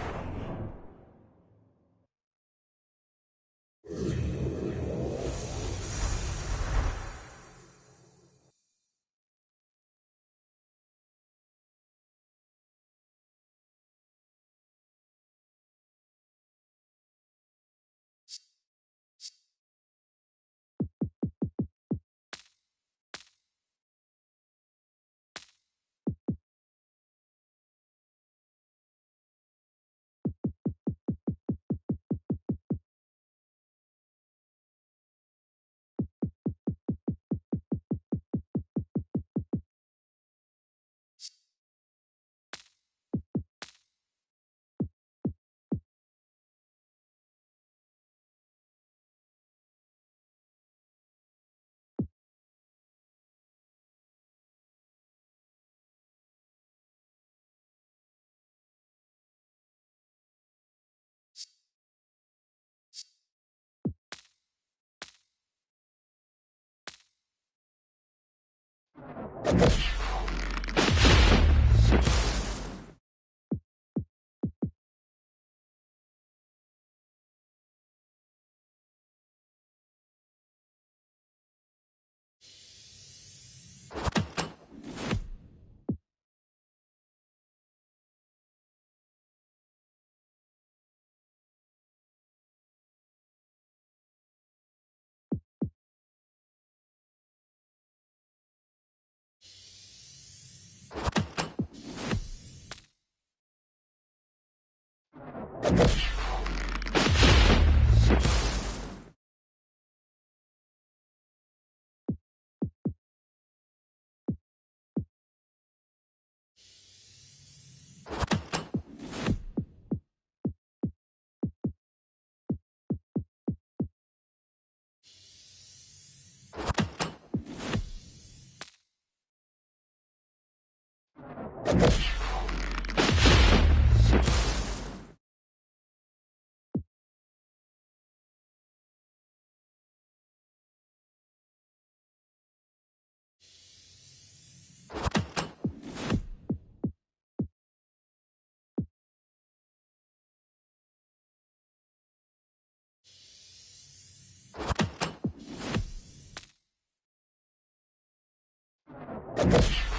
You